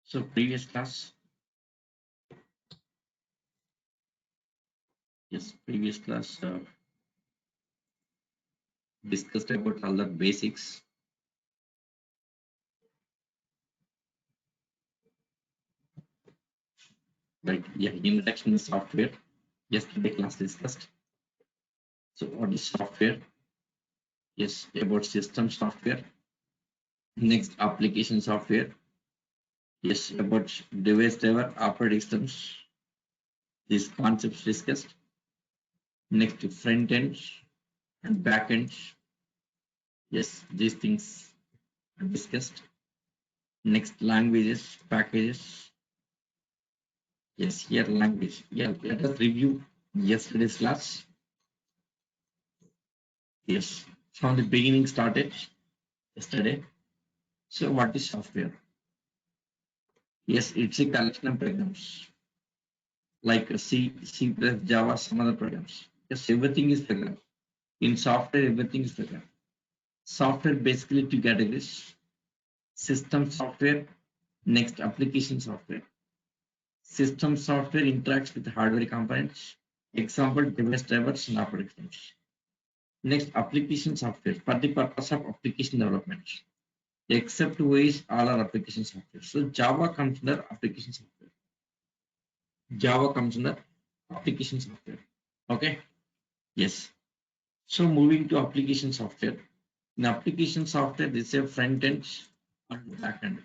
So previous class, previous class discussed about all the basics. Right, yeah, introduction to software. Yesterday class discussed. So what is software? Yes, about system software. Next, application software. Yes, about device driver operating systems. These concepts discussed. Next, front end and back end. Yes, these things are discussed. Next, languages, packages. Yes, here language. Yeah, let us review yesterday's class. Yes, from the beginning started yesterday. So what is software? Yes, it's a collection of programs like C, C++, Java, some other programs. Yes, everything is program. In software, everything is program. Software basically two categories: system software, next application software. System software interacts with hardware components, example device drivers and operating systems. Next, application software for the purpose of application development. Except ways all are application software. So Java comes under application software. Java comes under application software. Okay. Yes. So moving to application software. In application software, this is a front end and back end.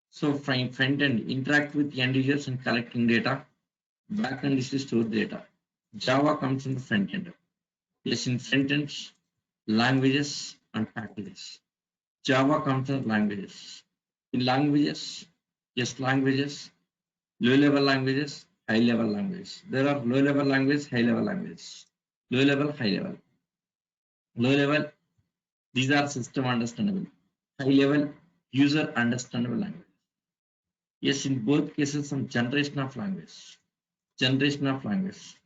So front end interact with end users and collecting data. Back end is to store data. Java comes in the front end. Yes, in front end, languages and packages. Java comes in languages. In languages, yes, languages, low level languages, high level languages. There are low level languages, high level languages. Low level, high level. Low level, these are system understandable. High level, user understandable language. Yes, in both cases, some generation of language. Generation of language.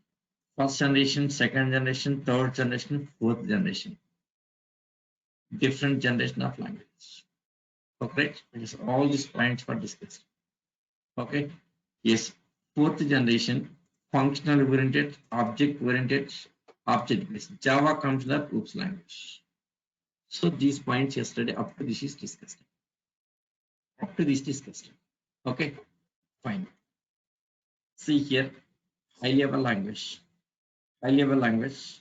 First generation, second generation, third generation, fourth generation. Different generation of language. Okay, because all these points were discussed. Okay, yes, fourth generation, functional oriented, object oriented, object based. Java comes in the OOPS language. So these points yesterday up to this is discussed. Up to this discussed. Okay, fine. See here, high level language. High level language.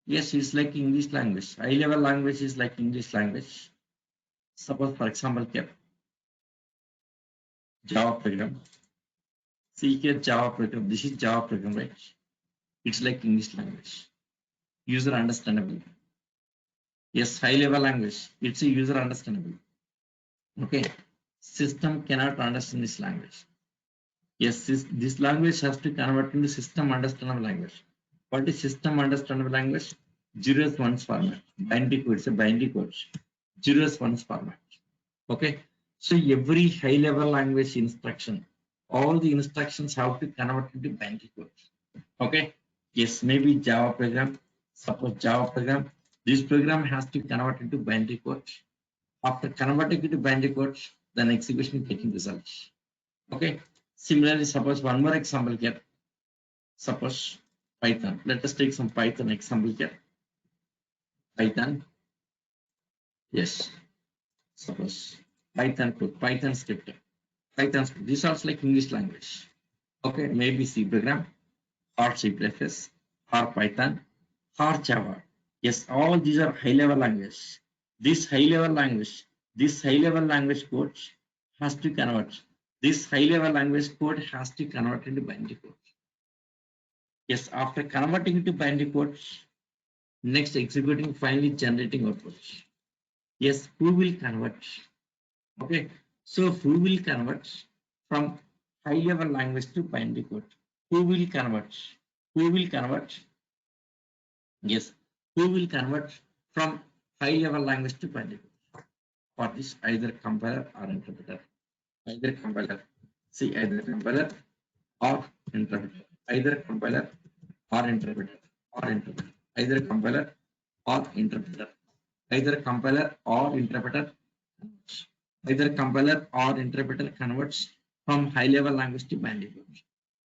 Yes, it's like English language. High level language is like English language. Suppose, for example, here, Java program. See here, Java program. This is Java program, right? It's like English language. User understandable. Yes, high level language. It's a user understandable. Okay. System cannot understand this language. Yes, this language has to convert into system understandable language. What is system understandable language? Zeros ones format. Binary code. It's a binary code. Zeros ones format. Okay. So every high level language instruction, all the instructions have to convert into binary code. Okay. Yes, maybe Java program. Suppose Java program. This program has to convert into binary code. After converting it to binary code, then execution is getting results. Okay. Similarly, suppose one more example here. Suppose Python. Let us take some Python example here. Python. Yes. Suppose Python code, Python script. Python script. This is like English language. Okay. Maybe C program or C++ or Python or Java. Yes, all these are high level language. This high level language code has to convert. This high level language code has to convert into binary code. Yes, after converting into binary code, next executing, finally generating output. Yes, who will convert? Okay, so who will convert from high level language to binary code? Who will convert? Who will convert? Yes, who will convert from high level language to binary code? For this, either compiler or interpreter. Either compiler. See, either compiler or interpreter. Either compiler or interpreter. Or interpreter. Either compiler or interpreter. Either compiler or interpreter. Either compiler or interpreter converts from high-level language to binary code.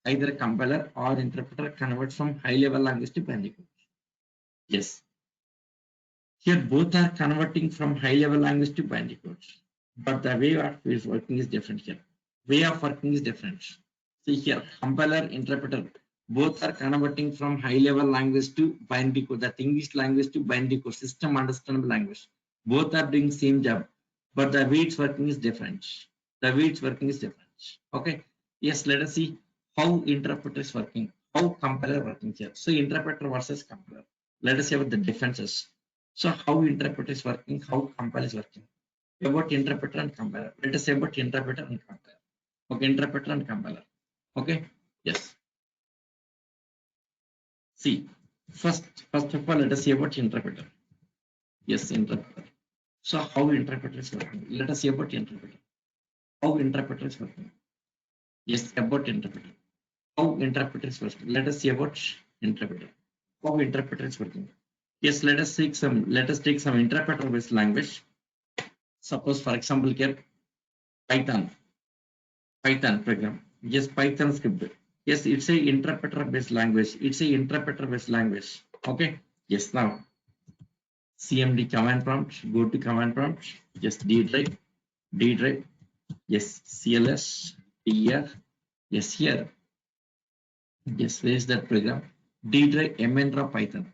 Either compiler or interpreter converts from high-level language to binary code. Yes. Here both are converting from high-level language to binary code. But the way of is working is different here. Way of working is different. See here, compiler, interpreter, both are converting from high-level language to binary code, that English language to binary code, system understandable language. Both are doing same job, but the way it's working is different. The way it's working is different. Okay. Yes, let us see how interpreter is working, how compiler working here. So interpreter versus compiler. Let us see what the differences. So how interpreter is working, how compiler is working. About interpreter and compiler. Let us say about interpreter and compiler. Okay, interpreter and compiler. Okay. Yes. See, first of all, let us see about interpreter. Yes, interpreter. So how interpreter is working? Let us see about interpreter. How interpreter is working? Yes, about interpreter. How interpreter is working? Let us see about interpreter. How interpreter is working? Yes, let us take some interpreter based language. Suppose, for example, here Python program. Yes, Python script. Yes, it's a interpreter based language. It's a interpreter based language. Okay. Yes, now CMD command prompt. Go to command prompt. Yes, D drive. Yes, CLS. DR. Yes, here. Yes, where is that program? D drive mn Python.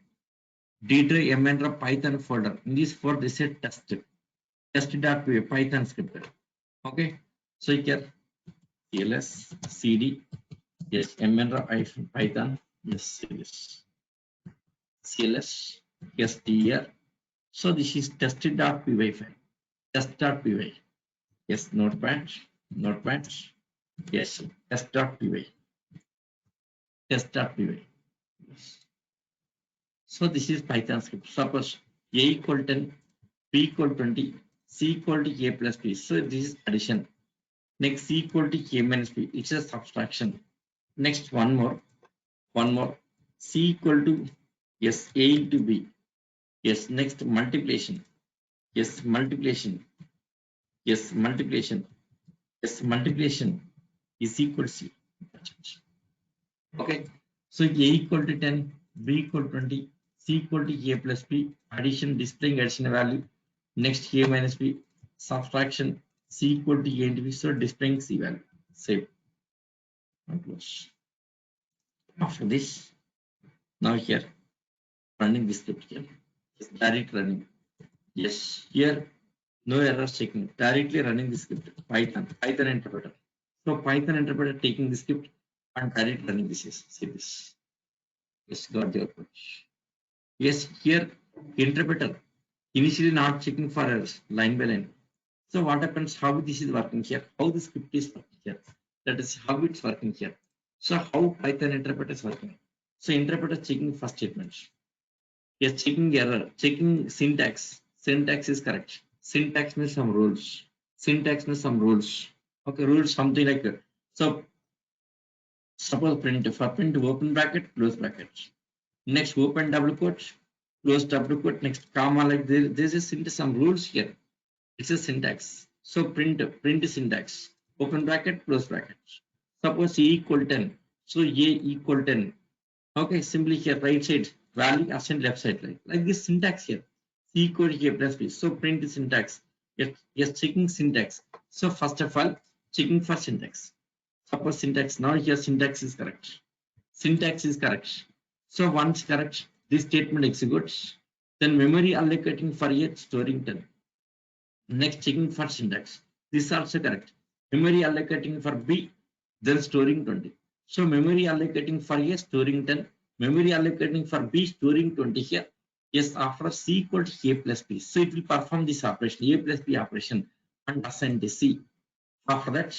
D drive mn Python folder. In this folder, they said test.py Python script. Okay. So here CLS CD. Yes, mn Python. Yes, CLS. Yes, DR. So this is tested.py file. Test.py. Yes, notepad. Yes, test.py. Test.py. Yes. So this is Python script. Suppose a equal 10, b equal 20, c equal to a plus b. So this is addition. Next c equal to a minus b. It's a subtraction. Next one more. C equal to yes a into b. Yes, next multiplication. Yes, multiplication. Yes, multiplication. Yes, multiplication is equal to C. Okay. So A equal to 10, B equal to 20, C equal to A plus B, addition, displaying addition value. Next A minus B, subtraction, C equal to A into B, so displaying C value. Save. Close. After this, now here, running this script here. Just direct running. Yes, here, no errors checking. Directly running the script. Python interpreter. So Python interpreter taking the script and directly running this. See this. Yes, got the output. Yes, here interpreter initially not checking for errors line by line. So what happens? How this is working here? How the script is working here? That is how it's working here. So how Python interpreter is working? So interpreter checking first statement. Yes, checking error, checking syntax. Syntax is correct. Syntax means some rules. Okay, rules something like that. So suppose print open bracket, close bracket. Next open double quote, close double quote. Next comma, like there's a syntax, some rules here. It's a syntax. So print syntax. Open bracket, close bracket. Suppose A equal 10. So A equal 10. Okay, simply here right side value ascend left side like this syntax here. C equal to A plus B. So print the syntax. Yes, checking syntax. So first of all, checking for syntax. Suppose syntax. Now here syntax is correct. So once correct, this statement executes. Then memory allocating for A, storing 10. Next checking for syntax. This is also correct. Memory allocating for B, then storing 20. So memory allocating for A, storing 10. Memory allocating for B, storing 20 here. Yes, after C equal to A plus B. So it will perform this operation, A plus B operation, and assign the C. After that,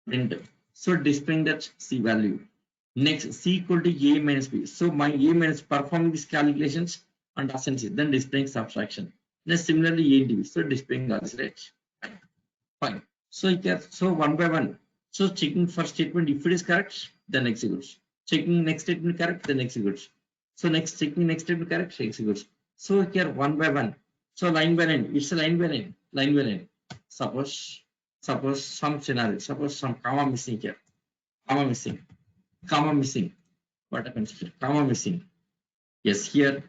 print. So displaying that C value. Next, C equal to A minus B. So my A minus performing these calculations and assign C. Then displaying subtraction. Then similarly A into B. So displaying all this, right? Fine. So one by one. So checking first statement, if it is correct, then executes. Checking next statement correct, then executes. So next checking next statement correct, executes. So here one by one. So line by line, it's a line by line. Suppose some scenario, suppose some comma missing here, comma missing, comma missing. What happens here? Comma missing. Yes, here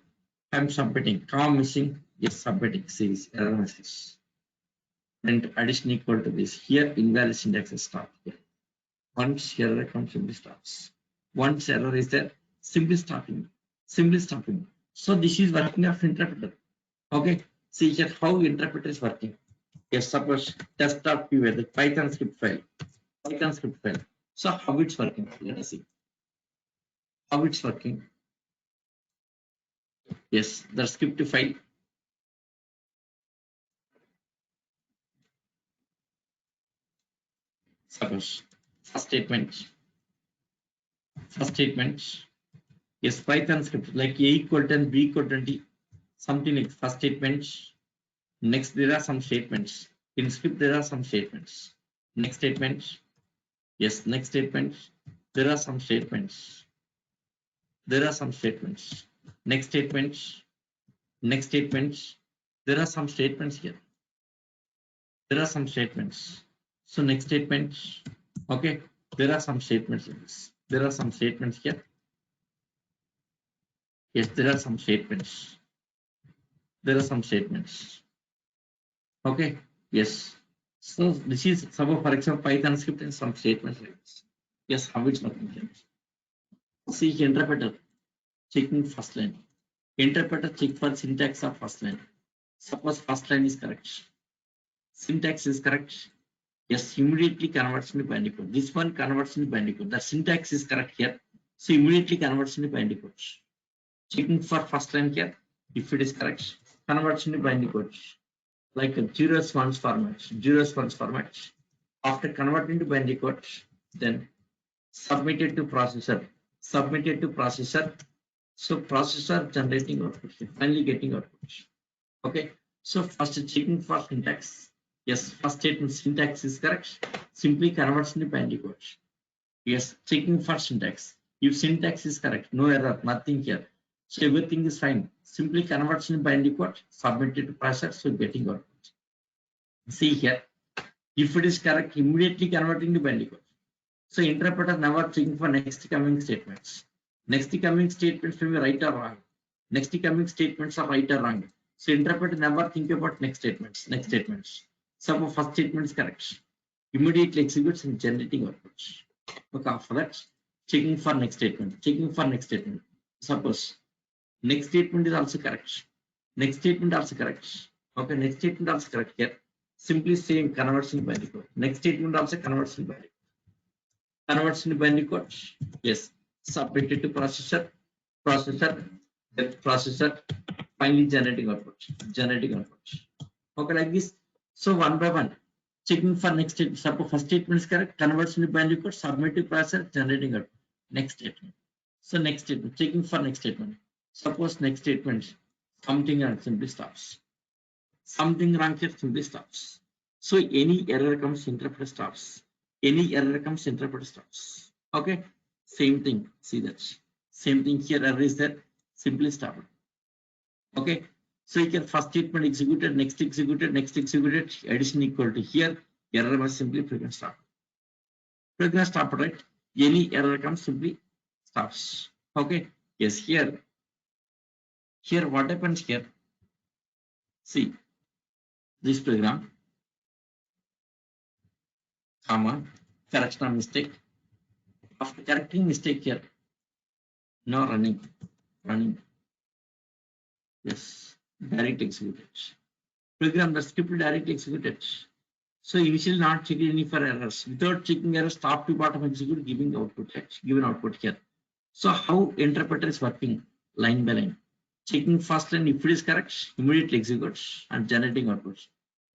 I'm submitting. Comma missing. Yes, submitting. Series error message. And addition equal to this. Here invalid syntax is start here. Once error comes, simply stops. Once error is there, simply stopping. Simply stopping. So this is working of interpreter. Okay. See here how interpreter is working. Yes, suppose test.py, the Python script file. Python script file. So how it's working? Let us see. How it's working. Yes, the script file. Suppose first statement. First statement. Yes, Python script like A equal 10, B equal 20, something like first statement. Next, there are some statements. In script, there are some statements. Next statement. Yes, next statement. There are some statements. There are some statements. Next statement. Next statement. There are some statements here. There are some statements. So next statement. Okay. There are some statements in this. There are some statements here. Yes, there are some statements. There are some statements. Okay. Yes. So this is some, for example, Python script and some statements like this. Yes, how it's working here. See interpreter checking first line. Interpreter check for syntax of first line. Suppose first line is correct. Syntax is correct. Yes, immediately converts into binary code. This one converts into binary code. The syntax is correct here. So immediately converts into binary code. Checking for first line here. If it is correct, converts into binary code. Like a zeros ones format. Zeros ones format. After converting to binary code, then submitted to processor. Submitted to processor. So processor generating output. Finally getting output. Okay. So first checking for syntax. Yes, first statement syntax is correct. Simply converts into binary code. Yes, checking for syntax. If syntax is correct, no error, nothing here. So everything is fine. Simply converts into binary code, submitted to processor, so getting output. See here, if it is correct, immediately converting to binary code. So interpreter never checking for next coming statements. Next coming statements will be right or wrong. Next coming statements are right or wrong. So interpreter never think about next statements. Next statements. Some first statement is correct. Immediately executes and generating outputs. Okay, after that, checking for next statement. Checking for next statement. Suppose next statement is also correct. Next statement also correct. Okay, next statement also correct here. Simply same converts in binary code. Next statement also converts in binary. Converts in binary code. Yes, submitted to processor. Processor finally generating output. Generating output. Okay, like this. So one by one, checking for next statement. Suppose first statement is correct, converts into binary code, submit to processor, generating output. Next statement. So next statement, checking for next statement. Suppose next statement, something wrong, simply stops. Something wrong here, simply stops. So any error comes, interpreter stops. Any error comes, interpreter stops. Okay, same thing. See that. Same thing here. Error is there, simply stop it. Okay. So you can first statement executed, next executed, addition equal to here, error was simply program stop. Program stop, right? Any error comes, simply stops. Okay. Yes, here what happens here? See, this program, comma, correction of mistake. After correcting mistake here, now running. Yes, direct executed. Program the script directly executed. So initially not checking any for errors. Without checking errors, top to bottom execute, giving output, given output here. So how interpreter is working line by line. Checking first line, if it is correct, immediately executes and generating output.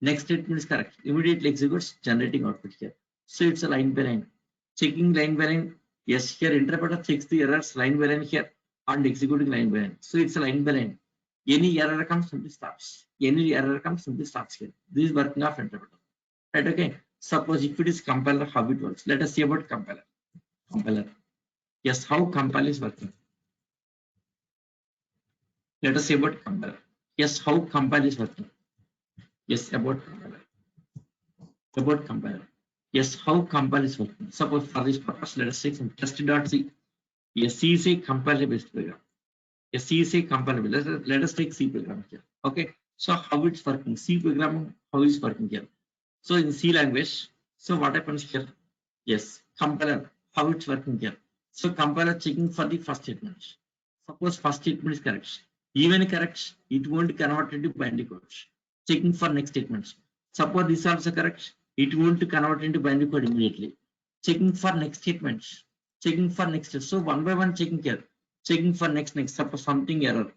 Next statement is correct, immediately executes, generating output here. So it's a line by line. Checking line by line. Yes, here interpreter checks the errors line by line here and executing line by line. So it's a line by line. Any error comes, simply stops. Any error comes, simply stops here. This is working of interpreter. Right, okay. Suppose if it is compiler, how it works. Let us see about compiler. Compiler. Yes, how compiler is working. Let us see about compiler. Yes, how compiler is working. Yes, about compiler. about compiler. Yes, how compile is working. Suppose for this purpose, let us take some test.c. Yes, C is a compiler based program. Yes, C is a compiler. Let us take C program here. Okay. So how it's working? C program, how is working here? So in C language, so what happens here? Yes, compiler, how it's working here. So compiler checking for the first statement. Suppose first statement is correct. Even correct, it won't convert into binary code. Checking for next statements. Suppose this also correct, it won't convert into binary code immediately. Checking for next statements. Checking for next. So one by one checking here. Checking for next. Suppose something error.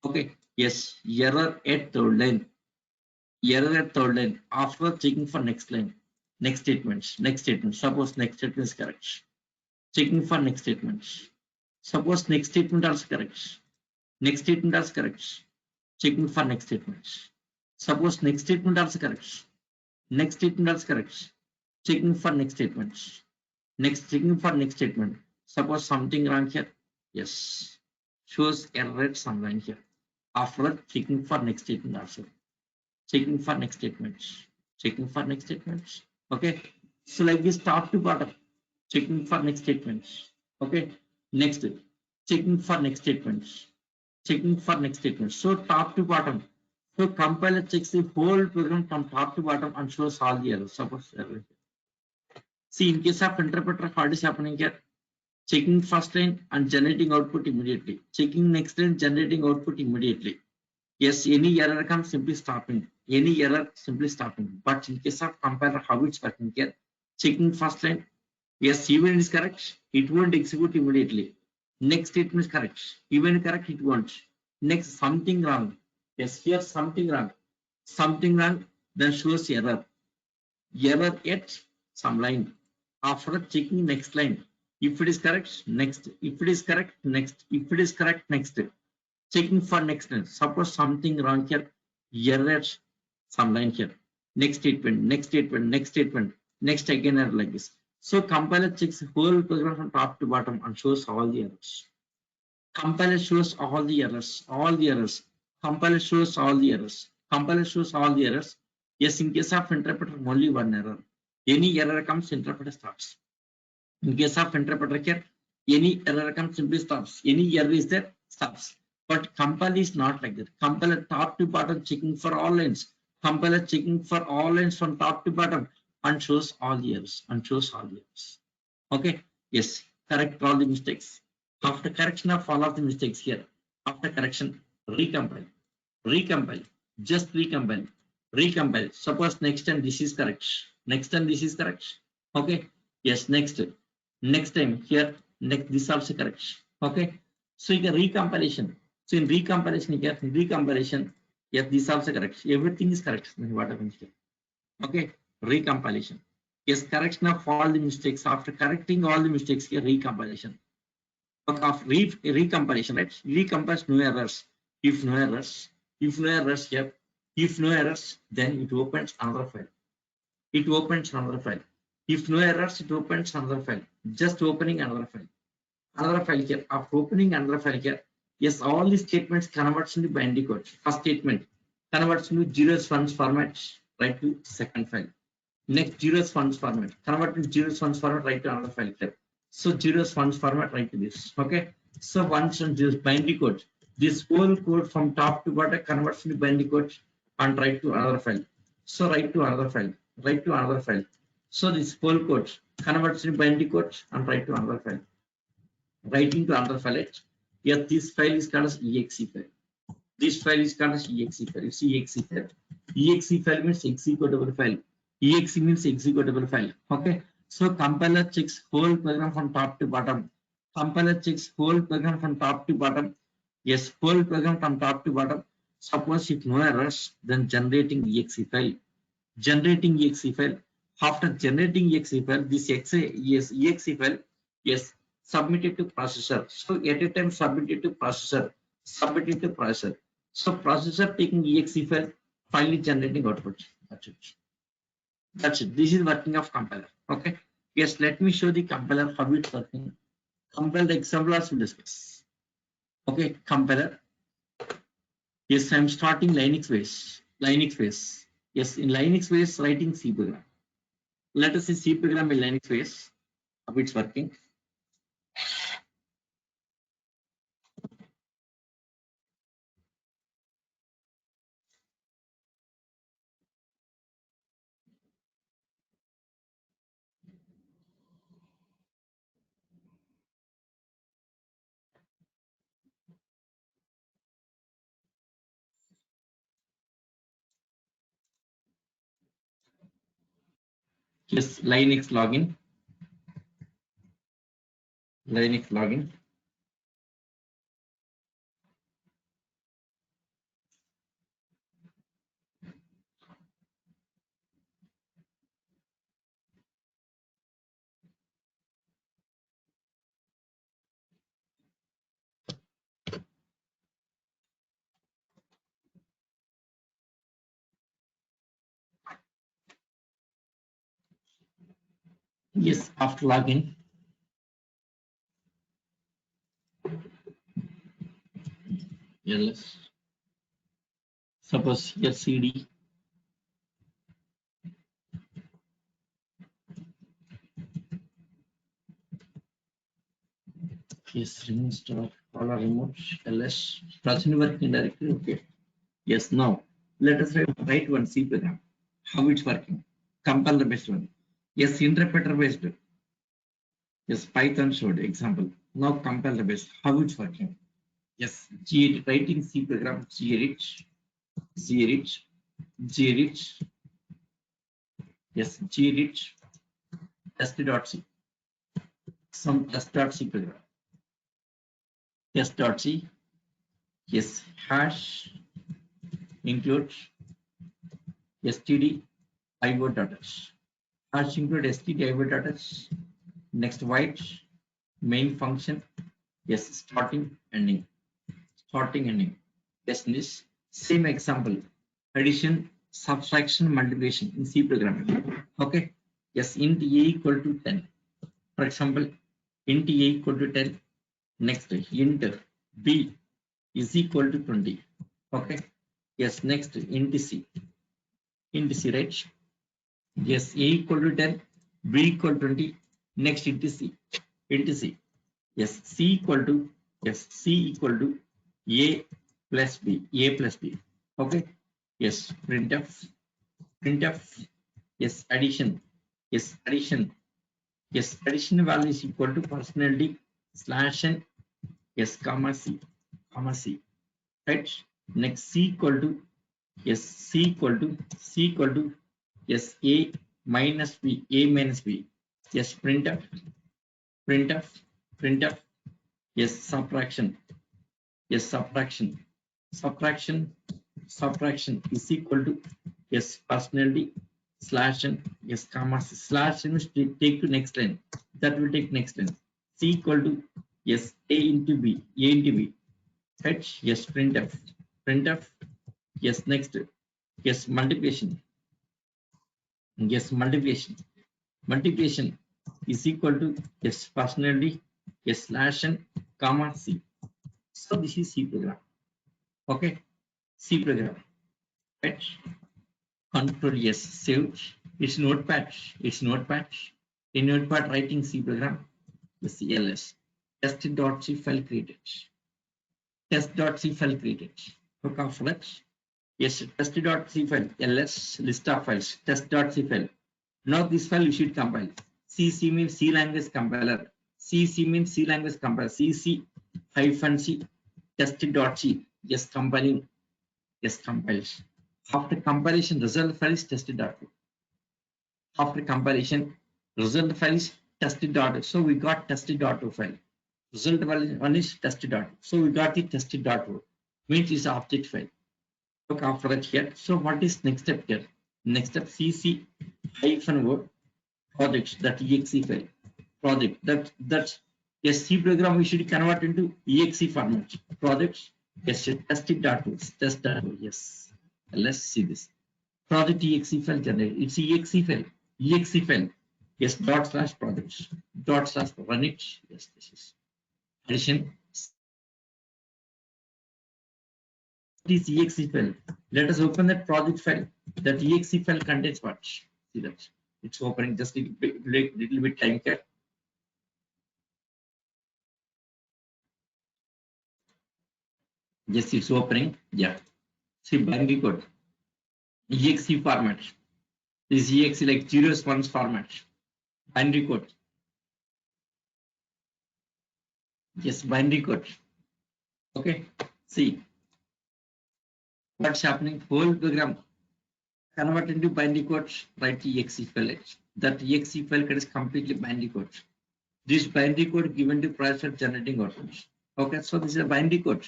Okay. Yes, error at third line. Error at third line. After checking for next line. Next statements. Next statement. Suppose next statement is correct. Checking for next statements. Suppose next statement also correct. Next statement also correct. Checking for next statements. Suppose next statement also correct. Next statement also correct. Checking for next statements. Next checking for next statement. Suppose something wrong here. Yes. Shows error at some line here. After checking for next statement also. Checking for next statements. Checking for next statements. Okay. So like this top to bottom. Checking for next statements. Okay. Next. Checking for next statements. Checking for next statements. So top to bottom. So compiler checks the whole program from top to bottom and shows all the errors. Suppose error. See, in case of interpreter, what is happening here? Checking first line and generating output immediately. Checking next line, generating output immediately. Yes, any error comes, simply stopping. Any error, simply stopping. But in case of compiler, how it's working here? Checking first line. Yes, even is correct. It won't execute immediately. Next statement is correct. Even correct, it won't. Next, something wrong. Yes, here something wrong. Something wrong, then shows error. Error at some line. After checking next line. If it is correct, next. If it is correct, next. If it is correct, next. Checking for next line. Suppose something wrong here. Error at some line here. Next statement, next statement, next statement, next again error like this. So compiler checks whole program from top to bottom and shows all the errors. Compiler shows all the errors, all the errors. Compiler shows all the errors. Compiler shows all the errors. Yes, in case of interpreter, only one error. Any error comes, interpreter starts. In case of interpreter here, any error comes, simply stops. Any error is there, stops. But compiler is not like that. Compiler top to bottom checking for all lines. Compiler checking for all lines from top to bottom and shows all the errors. And shows all the errors. Okay. Yes. Correct all the mistakes. After correction of all of the mistakes here, after correction, recompile. Recompile. Just recompile. Recompile. Suppose next time this is correct. Next time this is correct. Okay. Yes. Next. Next time here, next this also correct. Okay. So you can recompilation. So in recompilation, here, recompilation, yes, this also correct. Everything is correct. What happens here? Okay. Recompilation. Yes, correction of all the mistakes. After correcting all the mistakes here, recompilation. Of recompilation, right? Recompile no errors. If no errors, if no errors here, if no errors, then it opens another file. It opens another file. If no errors, it opens another file. Just opening another file. Another file here. After opening another file here, yes, all these statements converts into binary code. First statement converts into zeros ones format, right to second file. Next zeros ones format, convert to zeros ones format, right to another file here. So zeros ones format, right to this. Okay. So once and this binary code, this whole code from top to bottom converts into binary code and write to another file. So write to another file, write to another file. So this whole code converts into binary code and write to another file. Writing to another file. Yes, this file is called as exe file. This file is called as exe file. You see exe file. Exe file means executable file. Exe means executable file. Okay. So compiler checks whole program from top to bottom. Compiler checks whole program from top to bottom. Yes, whole program from top to bottom. Suppose if no errors, then generating exe file. Generating exe file. After generating exe file, this exe file, yes, submitted to processor. So at a time submitted to processor. Submitted to processor. So processor taking exe file, finally generating output. That's it. That's it. This is working of compiler. Okay. Yes, let me show the compiler how it's working. Compile the example as we discuss. Okay, compiler. Yes, I'm starting Linux base. Linux base. Yes, in Linux base writing C program. Let us see C program in Linux base, how it's working. Yes, Linux login. Linux login. Yes, after login, ls. Suppose here cd. Yes, remove star, follow remote, ls. Present working directory. Okay. Yes, now let us write one C program. How it's working? Compiler based one. Yes, interpreter based. Yes, Python showed example. Now compiler based. How it's working? Yes, gedit writing C program. Gedit, gedit, gedit. Yes, gedit test.c. Some test.c program. Test.c. Yes, hash include std io.h. Hash include std io.h. Next white main function. Yes, starting ending. Yes, this same example, addition, subtraction, multiplication in C programming. Okay. Yes, int a equal to 10. For example, int a equal to 10. Next, int b is equal to 20. Okay. Yes, next int c. Int c, right? Yes, a equal to 10, b equal to 20. Next, int c. Int c. Yes, C equal to A plus B, A plus B. Okay. Yes, printf. Yes, addition. Yes, addition. Yes, addition value is equal to personality slash n. Yes, comma C. Right. Next, C equal to yes, A minus B. Yes, printf, printf. Yes, subtraction. Yes, subtraction is equal to yes, personality slash n. Yes, comma slash n will take to next line. That will take next line. C equal to yes, a into b. Right? Yes, printf. Yes, next. Yes, multiplication. Yes, multiplication is equal to yes, personality yes slash n comma c. So this is C program. Okay, C program. Right? Control yes, save. It's notepad. It's notepad. In notepad writing C program, the CLS. Test.c file created. Test.c file created. Look after that. Yes, test.c file. ls list of files. Test.c file. Now this file you should compile. CC means C language compiler. CC means C language compiler. CC hyphen C test.c. Yes, compiling. Yes, compiled. After compilation, result file is tested.c. After compilation, result file is tested.c. So we got tested.o file. Result one is tested.o. So we got the tested.o. Means is object file. Look after that here. So what is next step here? Next step cc hyphen o projects that exe file. Project that's yes, C program we should convert into exe format. Projects yes, tested.o. Test.o. Yes. Let's see this. Project exe file generated. It's exe file. Exe file. Yes, dot slash projects. Dot slash run it. Yes, this is addition. This exe file. Let us open that project file. That exe file contains what? See that it's opening, just little bit time here. Yes, it's opening. Yeah. See binary code. Exe format. This exe like zeros ones format. Binary code. Yes, binary code. Okay. See what's happening. Whole program convert into binary code. Write the exe file. That exe file is completely binary code. This binary code given to processor generating outputs. Okay, so this is a binary code.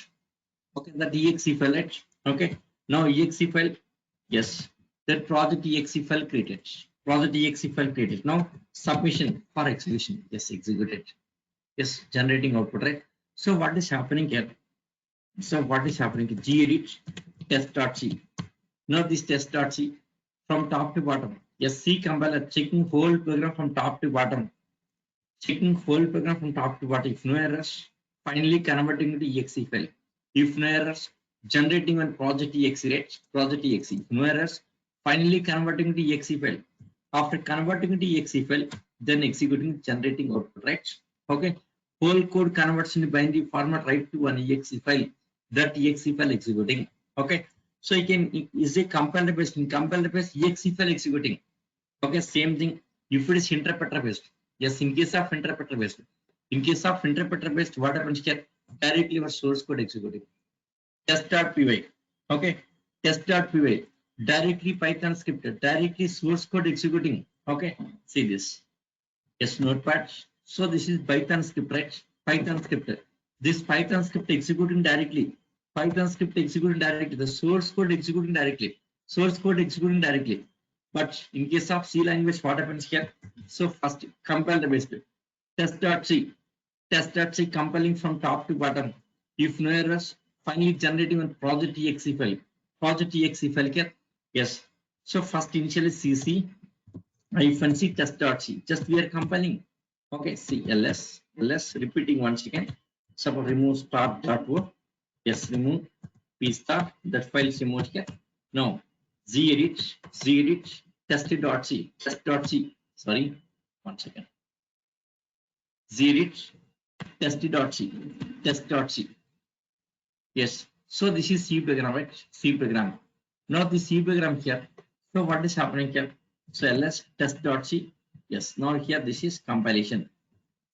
Okay, that exe file. Okay, now exe file. Yes, that project exe file created. Project exe file created. Now submission for execution. Yes, executed. Yes, generating output, right? So what is happening here? So what is happening? Gedit test.c. Now this test.c from top to bottom. Yes, C compiler checking whole program from top to bottom. Checking whole program from top to bottom. If no errors, finally converting into exe file. If no errors, generating one project exe, right? Project exe. If no errors, finally converting to exe file. After converting to exe file, then executing, generating output, right? Okay. Whole code converts into binary format right to an exe file. That exe file executing. Okay. So you can is a compiler based. In compiler based exe file executing. Okay. Same thing. If it is interpreter based. Yes, in case of interpreter based. In case of interpreter based, what happens here? Directly your source code executing. Test.py. Okay. Test.py. Directly Python script. Directly source code executing. Okay. See this. Yes, notepad. So this is Python script, right? Python script. This Python script executing directly. Python script executing directly. The source code executing directly. Source code executing directly. But in case of C language, what happens here? So first compile the base. Test.c. Test.c compiling from top to bottom. If no errors, finally generating one project exe file. Project exe file here. Yes. So first initially cc -c test.c. Just we are compiling. Okay, see ls repeating once again. Suppose remove start.o. Yes, remove p star. That file is removed here. Now zedit test.c test.c. Sorry, one second. Zedit test.c test.c. Yes. So this is C program, right? C program. Now the C program here. So what is happening here? So ls test.c. Yes. Now here this is compilation.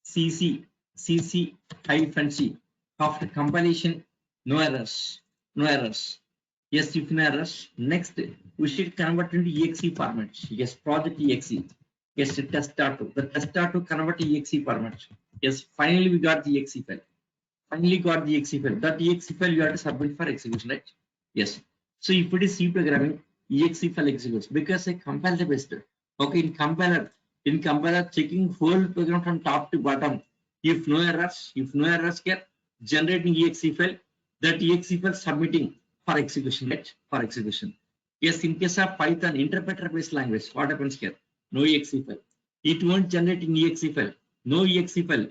cc -c. After compilation, no errors. No errors. Yes, if no errors. Next, we should convert into exe format. Yes, project exe. Yes, test.2. The test.2 convert to exe format. Yes, finally we got the exe file. Finally got the exe file. That exe file you have to submit for execution, right? Yes. So if it is C programming, exe file executes because I compile the best. Okay, in compiler checking whole program from top to bottom. If no errors here, generating exe file, that exe file submitting for execution, right? For execution. Yes, in case of Python interpreter based language, what happens here? No exe file. It won't generate in exe file. No exe file.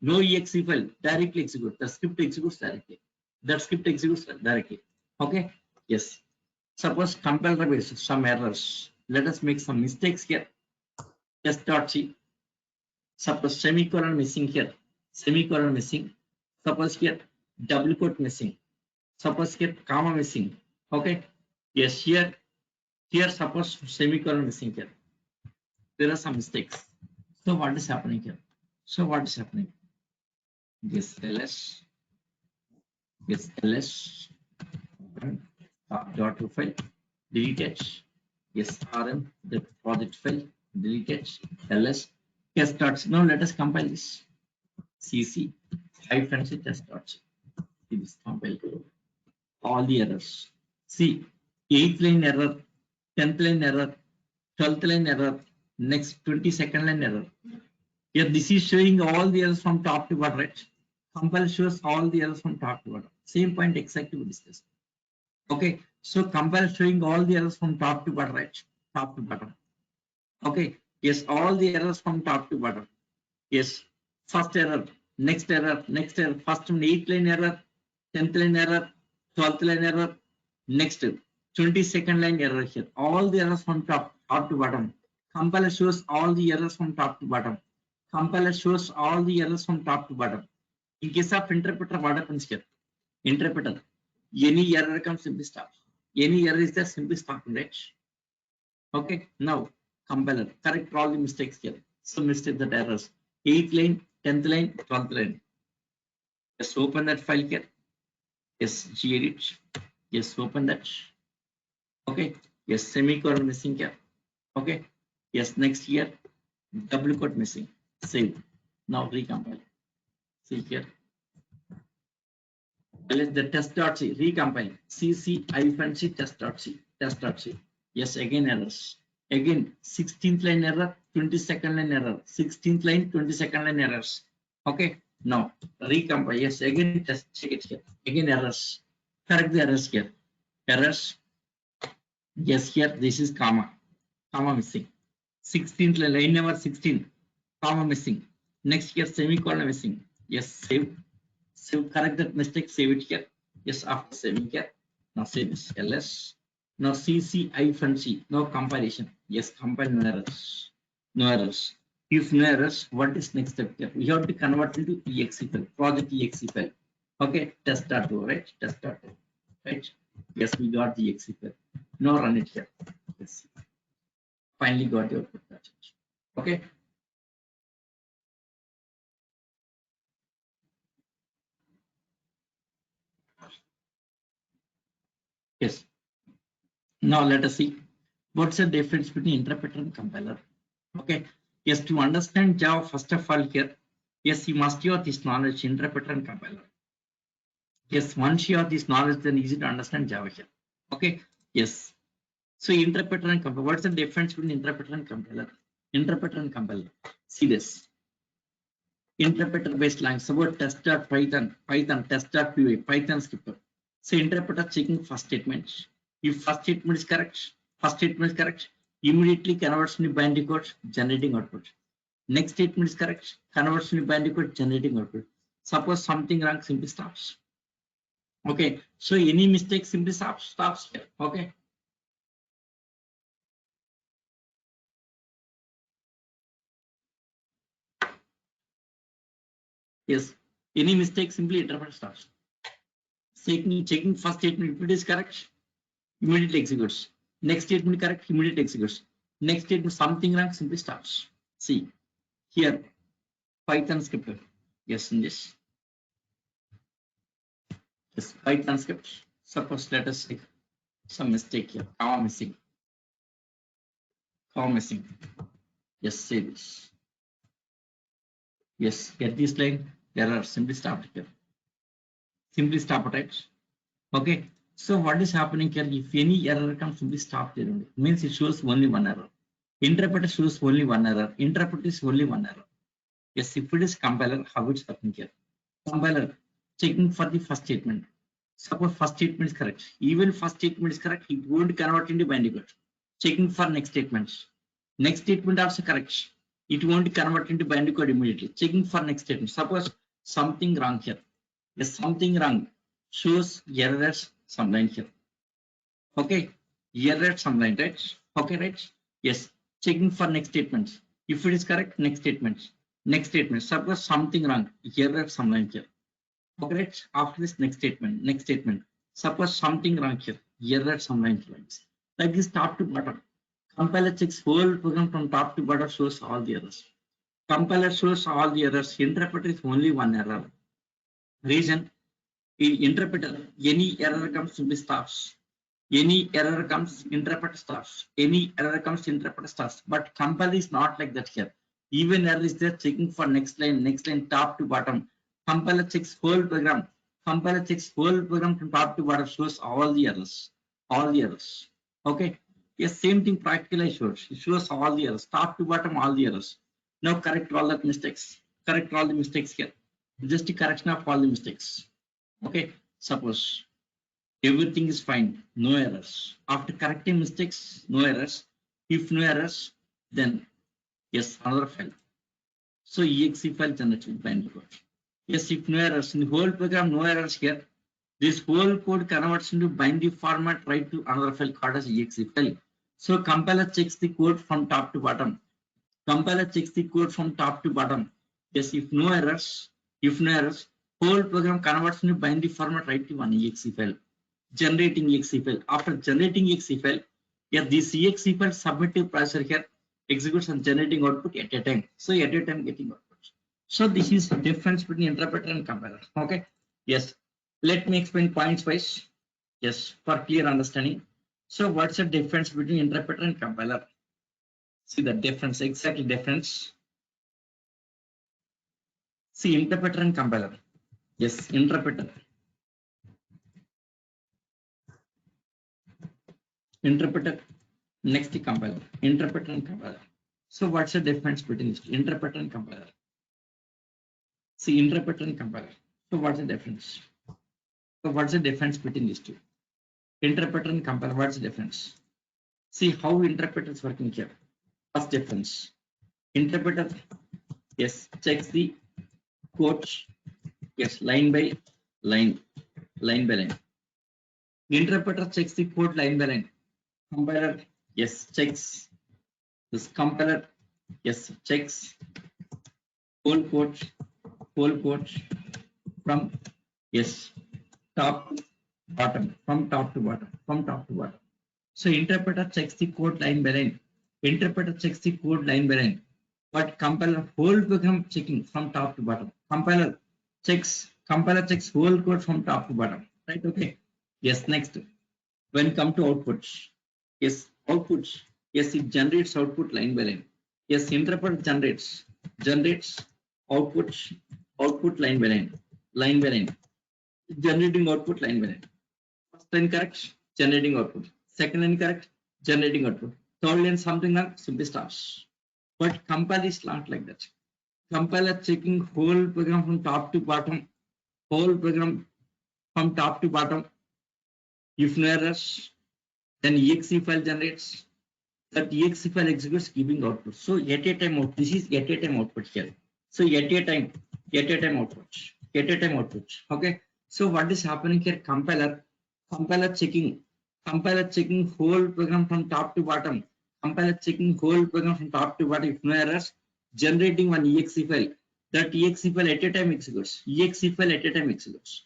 No exe file. Directly execute. The script executes directly. That script executes directly. Okay. Yes. Suppose compiler based some errors. Let us make some mistakes here. Test.c. Suppose semicolon missing here. Semicolon missing. Suppose here double quote missing. Suppose here comma missing. Okay. Yes. Here suppose semicolon missing here. There are some mistakes. So what is happening here? So what is happening? Yes, ls. Yes, ls. Dot file deleted. Yes, rm the project file deleted. Ls test dot. Now let us compile this. cc -c test dot. It is compiled. All the errors. See, 8th line error, 10th line error, 12th line error, next 22nd line error. Here this is showing all the errors from top to bottom, right? Compile shows all the errors from top to bottom. Same point exactly we discussed. Okay, so compile showing all the errors from top to bottom, right? Top to bottom. Okay, yes, all the errors from top to bottom. Yes, first error, next error, next error, first 8th line error, 10th line error, 12th line error, next 22nd line error here. All the errors from top to bottom. Compiler shows all the errors from top to bottom. Compiler shows all the errors from top to bottom. In case of interpreter, what happens here? Interpreter, any error comes, simply stop. Any error is there, simply stop, right? Okay, now compiler, correct all the mistakes here. Some mistakes that errors. 8th line, 10th line, 12th line. Just open that file here. Yes, gedit. Yes, open that. Okay, yes, semicolon missing here. Okay, yes, next here, double quote missing. Save. Now recompile. See here. Let the test.c recompile. cc-c test.c test.c. Yes, again errors. Again 16th line error, 22nd line error, 16th line, 22nd line errors. Okay, now recompile. Yes, again test, check it here. Again errors. Correct the errors here. Errors. Yes, here this is comma missing. 16th line number 16, comma missing. Next here semicolon missing. Yes, save. Save, correct that mistake, save it here. Yes, after saving here. Now save this ls. Now cc-c, no compilation. Yes, compile, no errors. No errors. If no errors, what is next step here? We have to convert into exe file, project exe file. Okay, test.o, right? Test.o, right? Yes, we got the exe file. Now run it here. Yes. Finally got your output. Okay. Yes. Now let us see what's the difference between interpreter and compiler. Okay. Yes, to understand Java, first of all here, yes, you must have this knowledge, interpreter and compiler. Yes, once you have this knowledge, then easy to understand Java here. Okay. Yes. So interpreter and compiler. What's the difference between interpreter and compiler? Interpreter and compiler. See this. Interpreter based lines about test.python, test.py, Python script. So interpreter checking first statement. If first statement is correct, immediately converts into binary code, generating output. Next statement is correct, converts into binary code, generating output. Suppose something wrong, simply stops. Okay, so any mistake simply stops here. Okay. Yes, any mistake simply interpreter stops. Checking first statement, if it is correct, immediately executes. Next statement correct, immediately executes. Next statement something wrong, simply stops. See here, Python script. Yes, in this. Yes, Python script. Suppose let us take some mistake here. Comma missing. Comma missing. Yes, say this. Yes, get this line. Error. Simply stop it here. Simply stop it, right? Okay. So what is happening here? If any error comes, simply stop there. It means it shows only one error. Interpreter shows only one error. Interpreter is only one error. Yes, if it is compiler, how it's happening here? Compiler checking for the first statement. Suppose first statement is correct. Even first statement is correct, it won't convert into binary code. Checking for next statements. Next statement also correct. It won't convert into binary code immediately. Checking for next statement. Suppose something wrong here. Yes, something wrong. Shows errors some line here. Okay, error some line, right? Okay, right? Yes. Checking for next statements. If it is correct, next statements. Next statement. Suppose something wrong. Error some line here. Okay, after this next statement. Suppose something wrong here. Error some lines. Like this top to bottom. Compiler checks whole program from top to bottom, shows all the errors. Compiler shows all the errors. Interpreter is only one error. Reason, in interpreter, any error comes, simply stops. Any error comes, interpreter stops. Any error comes, interpreter stops. But compiler is not like that here. Even error is there, checking for next line, top to bottom. Compiler checks whole program. Compiler checks whole program from top to bottom, shows all the errors. All the errors. Okay. Yes, same thing practically shows. It shows all the errors. Top to bottom, all the errors. Now correct all the mistakes. Correct all the mistakes here. Just a correction of all the mistakes. Okay. Suppose everything is fine, no errors. After correcting mistakes, no errors. If no errors, then yes, another file. So exe file generated binary code. Yes, if no errors in the whole program, no errors here. This whole code converts into binary format right to another file called as exe file. So compiler checks the code from top to bottom. Compiler checks the code from top to bottom. Yes, if no errors, whole program converts into binary format right to one exe file. Generating exe file. After generating exe file, yeah, this exe file submit to processor here, executes and generating output at a time. So at a time getting output. So this is the difference between interpreter and compiler. Okay. Yes. Let me explain points wise. Yes, for clear understanding. So what's the difference between interpreter and compiler? See the difference, exactly difference. See interpreter and compiler. Yes, interpreter. Interpreter, next the compiler. Interpreter and compiler. So what's the difference between these two? Interpreter and compiler? See interpreter and compiler. So what's the difference? So what's the difference between these two? Interpreter and compiler, what's the difference? See how interpreter is working here. First difference. Interpreter, yes, checks the code, yes, line by line, line by line. Interpreter checks the code line by line. Compiler, yes, checks. This compiler, yes, checks whole code from, yes, top to bottom, from top to bottom. So interpreter checks the code line by line. Interpreter checks the code line by line. But compiler whole program checking from top to bottom. Compiler checks whole code from top to bottom. Right? Okay. Yes. Next, when come to outputs, yes, outputs. Yes, it generates output line by line. Yes, interpreter generates output line by line, generating output line by line. First line correct, generating output. Second line correct, generating output. Third line something wrong, simply stops. But compiler is not like that. Compiler checking whole program from top to bottom, whole program from top to bottom. If no errors, then exe file generates. That exe file executes, giving output. So at a time out, this is at a time output here. So at a time output. Okay. So what is happening here? Compiler checking whole program from top to bottom. Compiler checking whole program from top to bottom. If no errors, generating one exe file. That exe file at a time executes.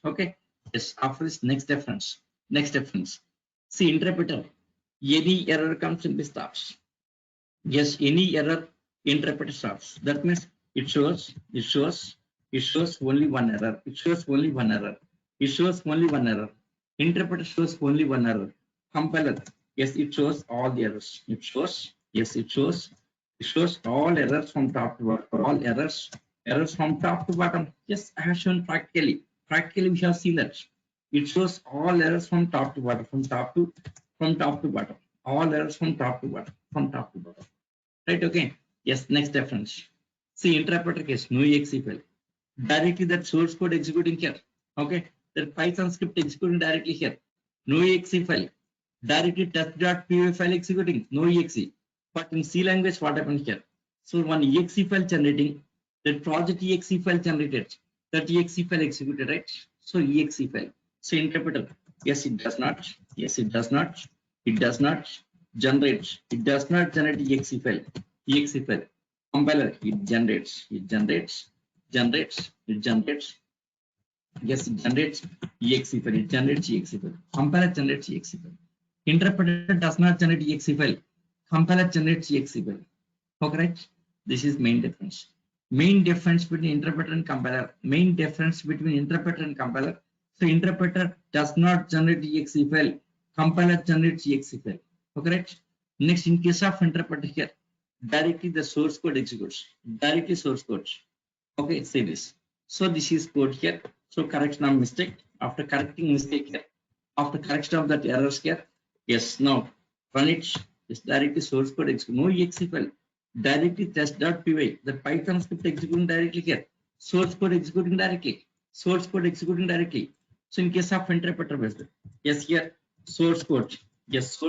Okay. Yes. After this, next difference. See interpreter. Any error comes in the stops. Yes, any error interpreter stops. That means it shows only one error. Interpreter shows only one error. Compiler, yes, it shows all the errors. It shows all errors from top to bottom. All errors from top to bottom. Yes, I have shown practically. We have seen that. It shows all errors from top to bottom. All errors from top to bottom. Right? Okay. Yes. Next difference. See interpreter case, no exe file. Directly that source code executing here. Okay. That Python script executing directly here. No exe file. Directly test.py file executing. No exe. But in C language, what happened here? So one exe file generating. That project exe file generated. That exe file executed, right? So exe file. So interpreter. Yes, it does not. It does not generate. It does not generate exe file. Compiler, it generates. Yes, it generates exe file. Compiler generates exe file. Interpreter does not generate exe file. Compiler generates exe file. Okay, right? This is main difference. Main difference between interpreter and compiler. So interpreter does not generate exe file. Compiler generates exe file. Okay, right? Next, in case of interpreter here, directly the source code executes. Okay, say this. So this is code here. So correction of mistake. After correcting mistake here, after correction of that errors here, yes, now run it. Yes, directly source code execute. No exe file. Directly test.py. The Python script executing directly here. Source code executing directly. So in case of interpreter based, yes, here source code. Yes,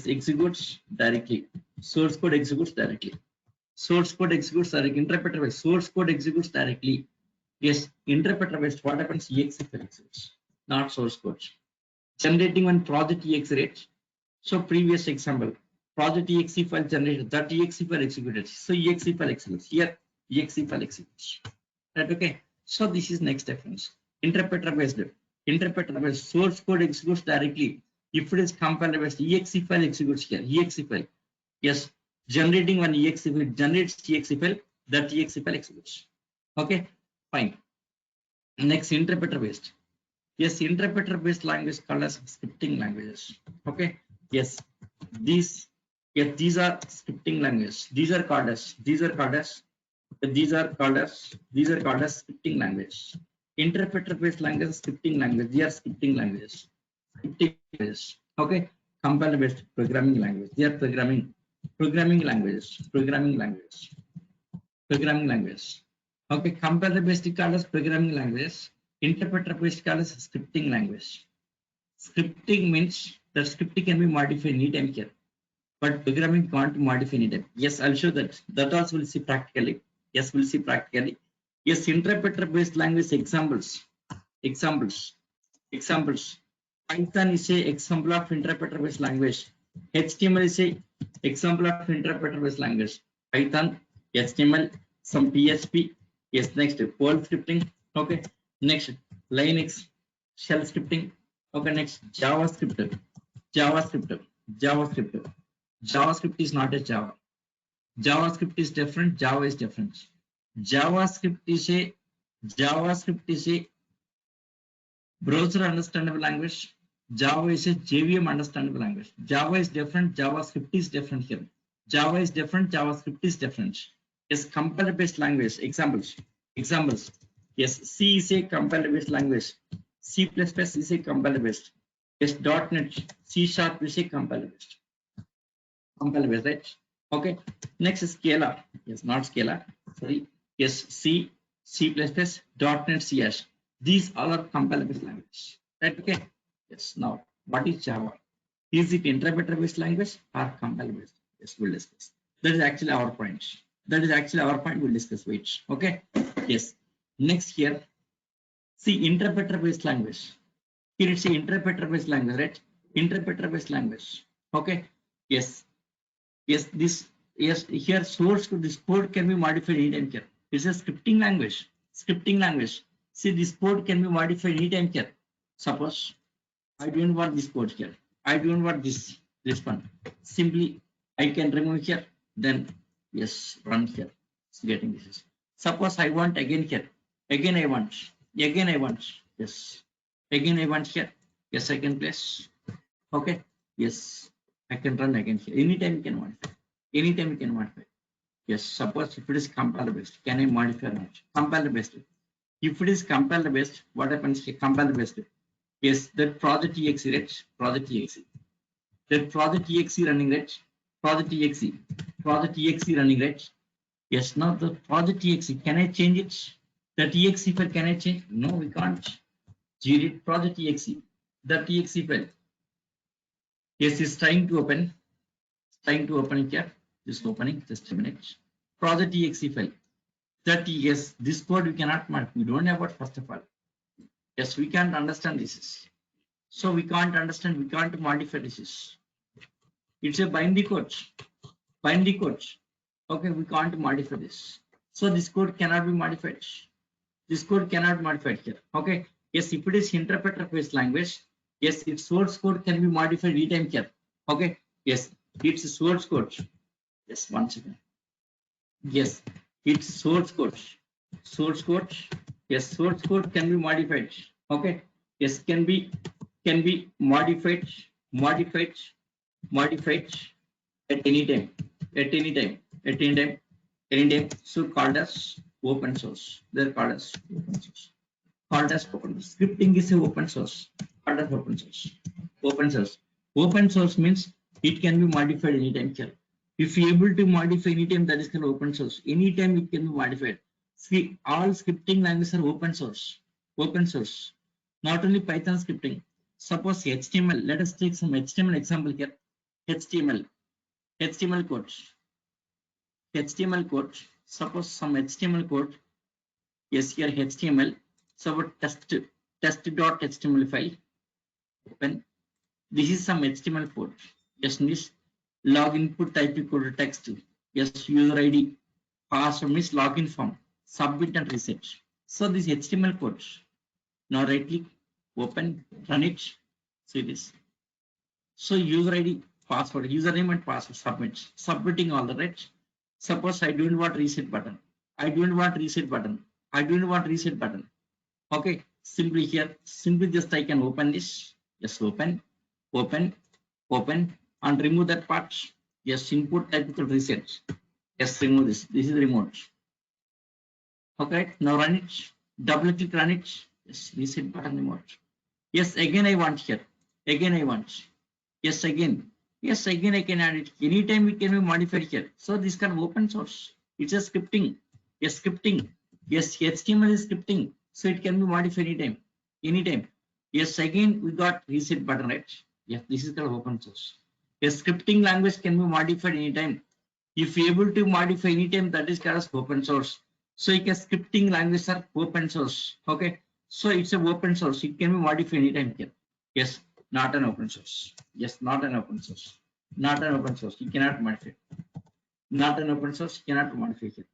executes directly. Source code executes directly. Interpreter by source code executes directly. Yes, interpreter based. What happens? Exe file executes, not source code. Generating one project exe rate. So previous example, project exe file generated, that exe file executed. So exe file executes. Here exe file executes. Right? Okay. So this is next difference. Interpreter based. Interpreter based source code executes directly. If it is compiler based, exe file executes here. Exe file. Yes. Generating one exe file generates exe file. That exe file executes. Okay. Fine. Next, interpreter based. Yes, interpreter based language called as scripting languages. Okay. Yes. These these are scripting languages. These are called as scripting language. Interpreter based language is scripting language. They are scripting languages. Scripting languages. Okay. Compiler based programming language. They are programming languages. Programming language. Okay, compiler based called as programming language. Interpreter based called as scripting language. Scripting means that scripting can be modified anytime here, but programming can't modify anytime. Yes, I'll show that. That also we'll see practically. Yes, we'll see practically. Yes, interpreter based language examples. Python is a example of interpreter based language. HTML is a example of interpreter based language. Python, HTML, some PHP. Yes, next Perl scripting. Okay, next Linux shell scripting. Okay, next JavaScript. JavaScript is not a Java. JavaScript is different. Java is different. JavaScript is a browser understandable language. Java is a JVM understandable language. Java is different. JavaScript is different here. Java is different. JavaScript is different. Yes, compiler based language. Examples. Yes, C is a compiler based language. C++ is a compiler based. Yes, .NET, C# is a compiler based. Right? Okay. Next is Scala. Yes, not Scala. Sorry. Yes, C, C++, .NET, C#. These all are compiler based language. Right? Okay. Yes. Now, what is Java? Is it interpreter based language or compiler based? Yes, we'll discuss. That is actually our point. We'll discuss which. Okay. Yes. Next here, see interpreter based language. Here it's a interpreter based language, right? Interpreter based language. Okay. Yes. Yes. Here source to this code can be modified anytime here. It's a scripting language. See, this code can be modified anytime here. Suppose I don't want this code here. I don't want this one. Simply I can remove here. Then yes, run here. It's getting this. Suppose I want again here. Again I want. Yes. Again I want here. Yes, I can place. Okay. Yes. I can run again here. Anytime you can modify. Yes. Suppose if it is compiler based, can I modify or not? Compiler based. If it is compiler based, what happens here? Compiler based. Yes, that project exe running rate. Project exe running rate. Yes, now the project exe, can I change it? That exe file, can I change? No, we can't. Gedit project exe. That exe file. Yes, it's trying to open it here. Just opening, just a minute. Project exe file. That yes, this code we cannot modify. We don't know about first of all. Yes, we can't understand this. So we can't modify this. It's a binary code. Okay, we can't modify this. So this code cannot be modified. Here. Okay. Yes, if it is interpreter based language, yes, its source code can be modified anytime here. Okay. Yes, it's source code. Yes, one second. Yes, it's source code. Yes, source code can be modified. Okay. Yes, can be modified at any time. So called as open source. They're called as open source. Scripting is a open source. Called as open source means it can be modified anytime here. If you're able to modify anytime, that is called open source. Anytime it can be modified. See, all scripting languages are open source. Not only Python scripting. Suppose HTML. Let us take some HTML example here. HTML code. Suppose some HTML code. Yes, here HTML. So our test.html file. Open. This is some HTML code. Yes, this log input type equal to text. Yes, user ID. Password means login form. Submit and reset. So this HTML code. Now right click, open, run it. See this. So user ID, password, username and password, submit. Submitting all the right. Suppose I don't want reset button. I don't want reset button. I don't want reset button. Okay, simply here, simply just I can open this. Just open, open, open, and remove that part. Yes, input type equal reset. Yes, remove this. This is remote. Okay, now run it. Double click, run it. Yes, reset button remote. Yes, again I want here. Again I want. Yes, again. Yes, again I can add it. Anytime it can be modified here. So this kind of open source. It's a scripting. Yes, scripting. Yes, HTML is scripting. So it can be modified anytime. Anytime. Yes, again we got reset button, right? Yes, this is called open source. Yes, scripting language can be modified anytime. If you're able to modify anytime, that is called as open source. So you can scripting language are open source. Okay. So it's a open source. It can be modified anytime here. Yes, not an open source. Yes, not an open source. Not an open source. You cannot modify. Not an open source. You cannot modify it.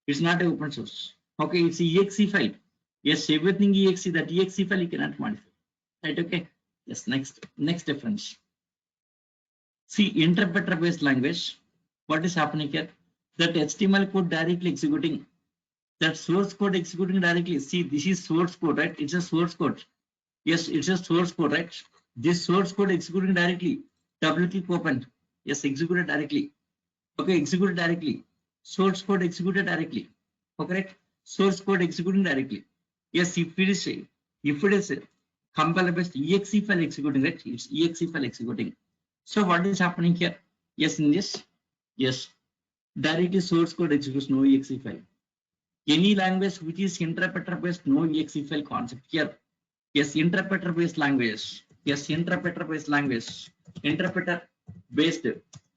It's not an open source. Okay, it's exe file. Yes, everything exe. That exe file you cannot modify. Right? Okay. Yes. Next difference. See, interpreter based language. What is happening here? That HTML code directly executing. That source code executing directly. See, this is source code, right? It's a source code. Yes, it's a source code, right? This source code executing directly. Double click open. Yes, executed directly. Okay, executed directly. Source code executed directly. Okay, right? Source code executing directly. Yes, if it is compile based exe file executing, right? It's exe file executing. So what is happening here? Yes, in this, yes, directly source code executes, no exe file. Any language which is interpreter based, no exe file concept here. Yes, interpreter based languages. Yes, interpreter based language. Interpreter based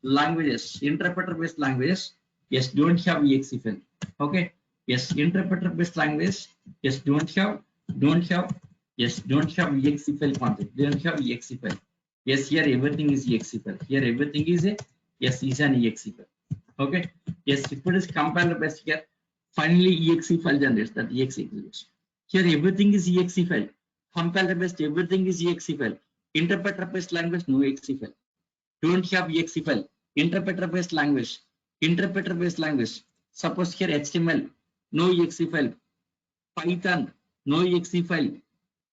languages. Interpreter based languages. Yes, don't have exe file. Okay. Yes, interpreter based language. Yes, don't have. Yes, don't have exe file concept. Don't have exe file. Yes, here everything is exe file. Here everything is a yes is an exe file. Okay. Yes, if it is compiler based here, finally exe file generates that exe executes. Here everything is exe file. Compiler based everything is exe file. Interpreter based language no exe file. Don't have exe file. Interpreter based language. Interpreter based language. Suppose here HTML no exe file. Python no exe file.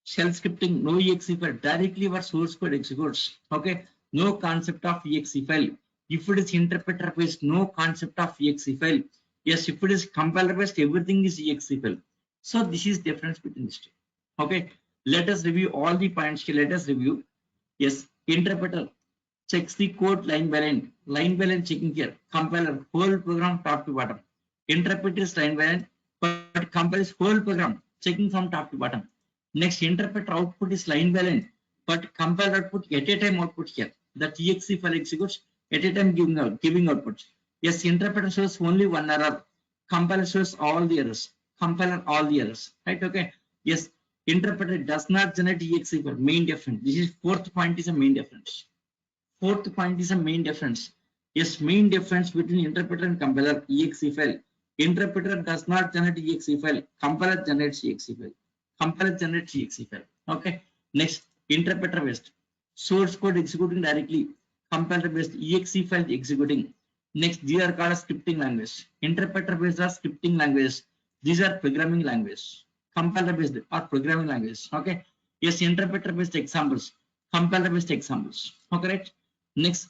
Shell scripting no exe file. Directly our source code executes. Okay. No concept of exe file. If it is interpreter based, no concept of exe file. Yes, if it is compiler based, everything is exe file. So this is difference between these two. Okay, let us review all the points here. Let us review. Yes, interpreter checks the code line by line. Line by line checking here. Compiler whole program top to bottom. Interpreter is line by line, but compiler whole program checking from top to bottom. Next, interpreter output is line by line, but compiler output at a time output here. That exe file executes at a time giving output. Yes, interpreter shows only one error. Compiler shows all the errors. Compiler all the errors. Right? Okay. Yes, interpreter does not generate exe file. Main difference. This is fourth point is a main difference. Fourth point is a main difference. Yes, main difference between interpreter and compiler exe file. Interpreter does not generate exe file. Compiler generates exe file. Compiler generates exe file. Okay. Next, interpreter based. Source code executing directly. Compiler based exe file executing. Next, these are called scripting language. Interpreter based are scripting languages. These are programming languages. Compiler based or programming language. Okay. Yes, interpreter based examples. Compiler based examples. Okay, right. Next,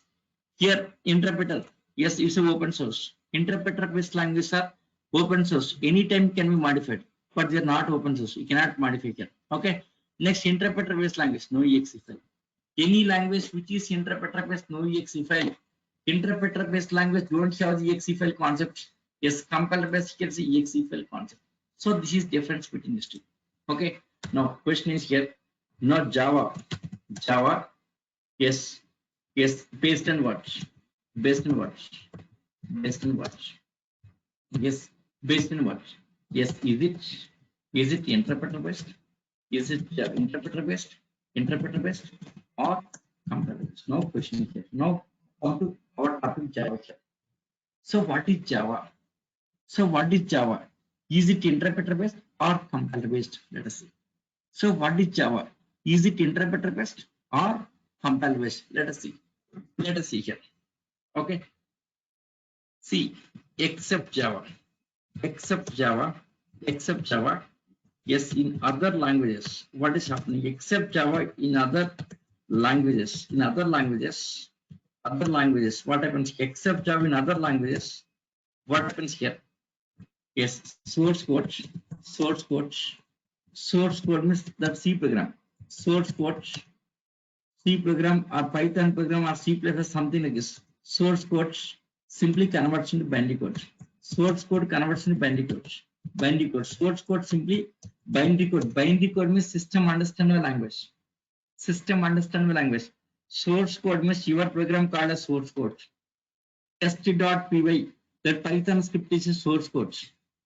here interpreter. Yes, it's an open source. Interpreter based languages are open source. Anytime can be modified, but they are not open source. You cannot modify here. Okay. Next, interpreter based language, no exe file. Any language which is interpreter based, no exe file. Interpreter based language don't have the exe file concept. Yes, compiler based gets the exe file concept. So this is difference between these two. Okay. Now question is here. Not Java. Java. Yes. Yes. Based on what? Based on what? Based on what? Yes. Based on what? Yes. Is it? Is it interpreter based? Is it interpreter based? Interpreter based or compiler based? No question here. Now come to our topic Java here. So what is Java? So what is Java? Is it interpreter based or compiler based? Let us see. So what is Java? Is it interpreter based or compiler based? Let us see. Let us see here. Okay. See, except Java, except Java, except Java. Yes, in other languages, what is happening? Except Java in other languages, other languages, what happens? Except Java in other languages, what happens here? Yes, source code, source code means that C program, source code, C program or Python program or C plus something like this. Source code simply converts into binary code. Source code converts into binary code. Binary code. Source code simply binary code. Binary code means system understandable language. System understandable language. Source code means your program called as source code. test.py, that Python script is a source code.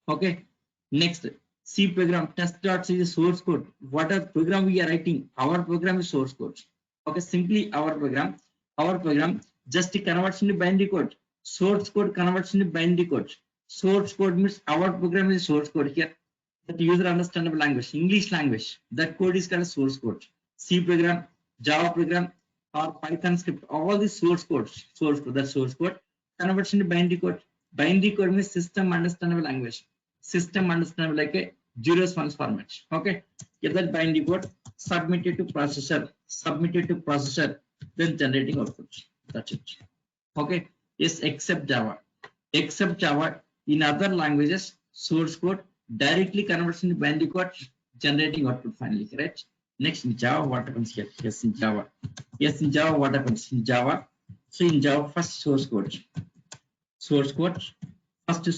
Okay. Next, C program test.c is source code. What are program we are writing? Our program is source code. Okay, simply our program just converts into binary code. Source code converts into binary code. Source code means our program is source code here. That user understandable language, English language. That code is called source code. C program, Java program, or Python script. All the source codes, that source code converts into binary code. Binary code means system understandable language. System understandable like a zeros ones format. Okay, get that binary code submitted to processor, then generating output. That's it. Okay. Yes, except Java. Except Java in other languages, source code directly converts into binary code, generating output finally. Correct. Next, in Java, what happens here? Yes, in Java. Yes, in Java, what happens? In Java, so in Java, first source code, first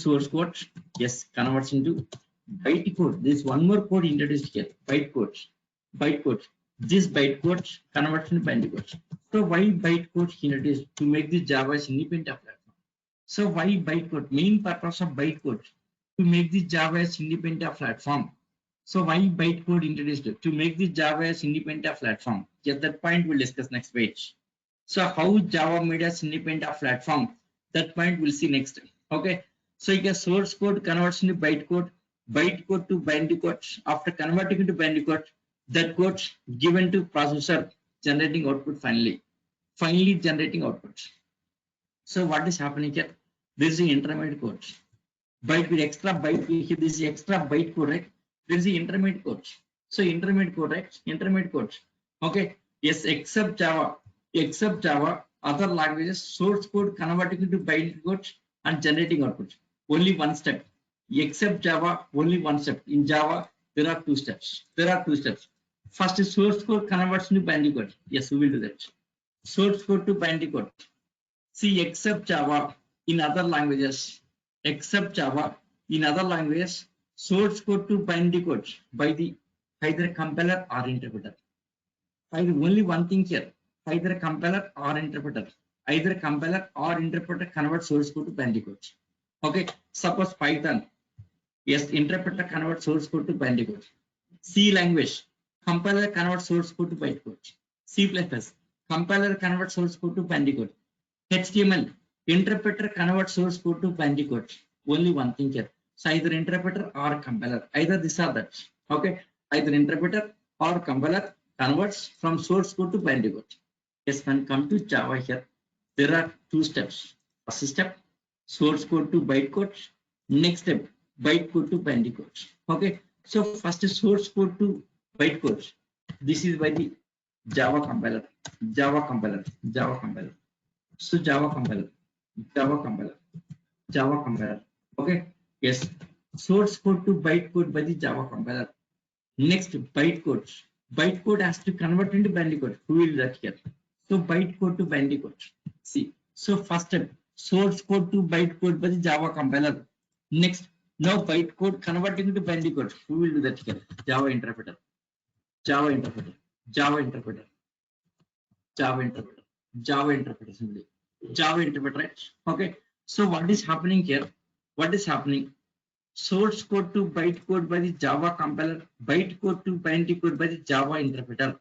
source code, yes, converts into byte code. There is one more code introduced here, byte code. This byte code converts into binary code. So why byte code introduced? To make this Java as independent of platform. So why byte code? Main purpose of byte code to make this Java as independent of platform. So why byte code introduced? To make this Java as independent of platform. Yes, that point we'll discuss next page. So how Java made us independent of platform? That point we'll see next. Okay. So you get source code converts into byte code to binary code. After converting into binary code, that code given to processor, generating output finally generating output. So what is happening here? This is the intermediate code. Byte with extra byte here. This is extra byte code, right? This is the intermediate code. So intermediate code, right? Intermediate code. Okay. Yes, except Java, other languages, source code converting into binary code and generating output. Only one step. Except Java, only one step. In Java, there are two steps. First is source code converts into binary code. Yes, we will do that. Source code to binary code. See, except Java in other languages, source code to binary code by the either compiler or interpreter. Only one thing here, either compiler or interpreter. Either compiler or interpreter converts source code to binary code. Okay, suppose Python, yes, interpreter converts source code to binary code. C language, compiler converts source code to byte code. C++, compiler converts source code to binary code. HTML, interpreter converts source code to binary code. Only one thing here. So either interpreter or compiler, either this or that. Okay, either interpreter or compiler converts from source code to binary code. Yes, when come to Java here, there are two steps. First step, source code to byte code. Next step, byte code to binary code. Okay, so first is source code to byte code. This is by the Java compiler. So Java compiler. Okay, yes, source code to byte code by the Java compiler. Next, byte code has to convert into binary code. Who will do that here? So byte code to binary code. See, so first step, source code to byte code by the Java compiler. Next, now byte code converting into binary code. Who will do that here? Java interpreter simply. Java interpreter, right? Okay. So what is happening here? source code to byte code by the Java compiler, byte code to binary code by the Java interpreter.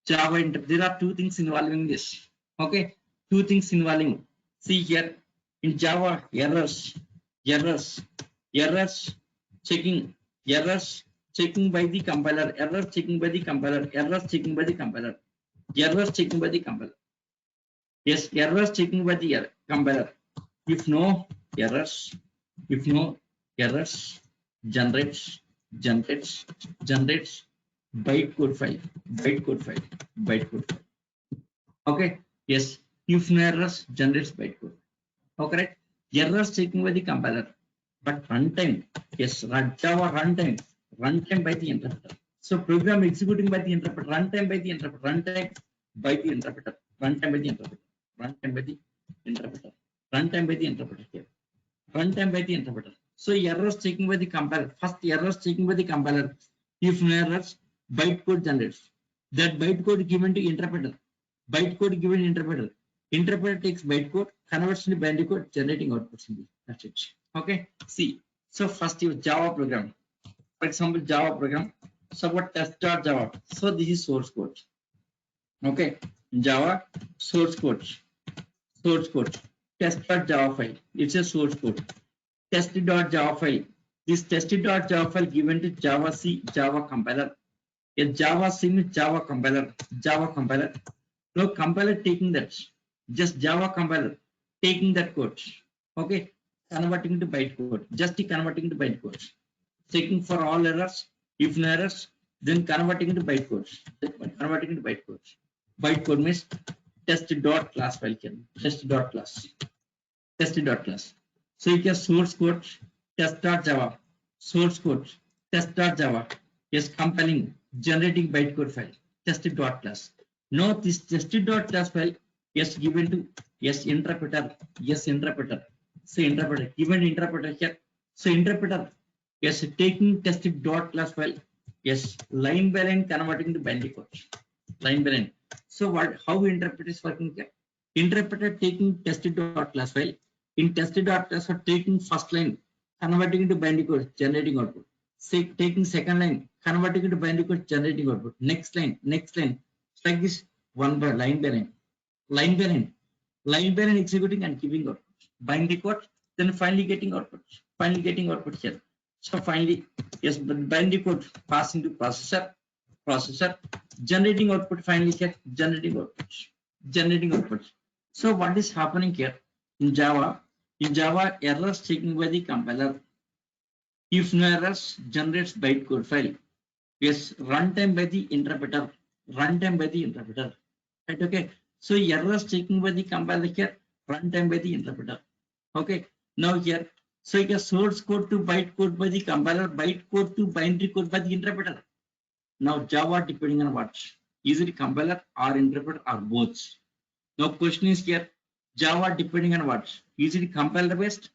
There are two things involving this. Okay, two things involving. See here in Java, errors checking, errors checking by the compiler, errors checking by the compiler, errors checking by the compiler, errors checking by the compiler. Yes, errors checking by the compiler. If no errors, generates bytecode file, bytecode file. Okay, yes, if no errors generates bytecode. Okay, right? Errors checking by the compiler, but runtime, yes, Java runtime by the interpreter. So program executing by the interpreter, runtime by the interpreter, runtime by the interpreter, runtime by the interpreter, runtime by the interpreter, runtime by the interpreter here, runtime by the interpreter. So errors checking by the compiler. First errors checking by the compiler. If no errors, bytecode generates. That bytecode given to interpreter. Bytecode given interpreter. Interpreter takes bytecode, converts into binary code, generating output symbol. That's it. Okay. See. So first your Java program. For example, Java program. So what test.java. So this is source code. Okay. Java source code. Source code. Test.java file. It's a source code. Test.java file. This test.java file given to Java C Java compiler. A Java C means Java compiler. Java compiler. No compiler taking that. Just Java compiler taking that code. Okay. Converting to bytecode. Just converting to bytecode. Checking for all errors. If no errors, then converting to bytecode. Converting to bytecode. Bytecode means test.class file. Test.class. Test.class. So you can source code test.java, source code test.java, yes, compiling, generating bytecode file, test.class. Now this test.class file, yes, given to, yes, interpreter, say interpreter, given interpreter here, so interpreter, yes, taking test.class file, yes, line by line converting to binary code, line by line. So what, how interpreter is working here? Interpreter taking test.class file, in test.class for taking first line, converting into binary code, generating output. Say taking second line, converting into binary code, generating output. Next line, like this, one by line, line by line executing and giving output. Binary code, then finally getting output. Here. So finally, yes, binary code passing to processor, generating output. Finally here, generating output. So what is happening here in Java? In Java, errors checking by the compiler. If no errors, generates bytecode file. Yes, runtime by the interpreter. Right, okay. So errors checking by the compiler here, runtime by the interpreter. Okay. Now here, so it is source code to bytecode by the compiler, bytecode to binary code by the interpreter. Now Java depending on what? Is it compiler or interpreter or both? Now question is here, Java depending on what? Is it compiler based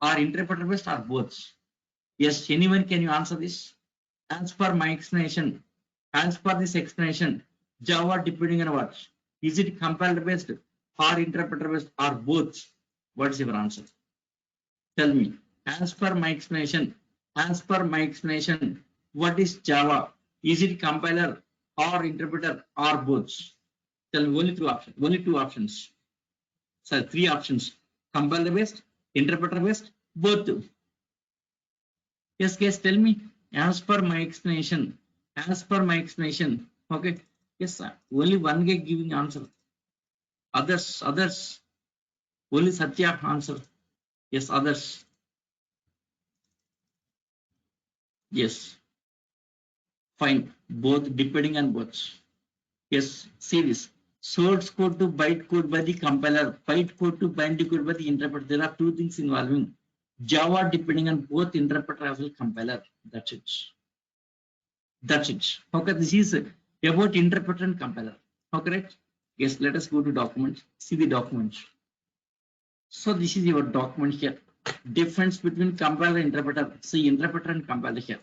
or interpreter based or both? Yes, anyone can you answer this? As per my explanation, as per this explanation, Java depending on what? Is it compiler based or interpreter based or both? What's your answer? Tell me. As per my explanation, what is Java? Is it compiler or interpreter or both? Tell me only two options. So three options: compiler based, interpreter based, both. Yes, guys, tell me. As per my explanation. Okay. Yes, sir. Only one guy giving answer. Others. Only Satya answer. Yes, others. Yes. Fine. Both, depending on both. Yes, see this. Source code to bytecode by the compiler, bytecode to binary code by the interpreter. There are two things involving. Java depending on both interpreter as well compiler. That's it. Okay, this is about interpreter and compiler. Okay, right? Yes, let us go to documents. See the document. So this is your document here. Difference between compiler and interpreter. See interpreter and compiler here.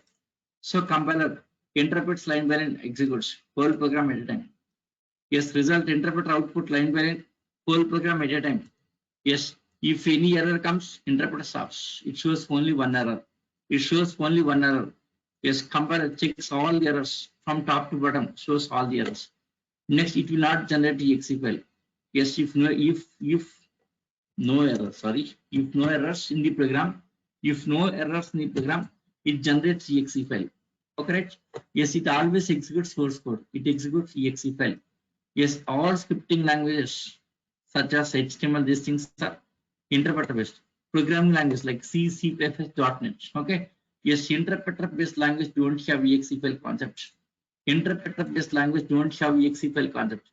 So compiler interprets line by line, executes whole program at a time. Yes, result interpreter output line by line, whole program at a time. Yes, if any error comes, interpreter stops. It shows only one error. It shows only one error. Yes, compiler checks all the errors from top to bottom, shows all the errors. Next, it will not generate exe file. Yes, if no error, sorry, if no errors in the program, if no errors in the program, it generates exe file. Okay, right? Yes, it always executes source code. It executes exe file. Yes, all scripting languages such as HTML, these things are interpreter based. Programming language like C, C++, .NET. Okay. Yes, interpreter based language don't have exe file concept. Interpreter based language don't have exe file concept.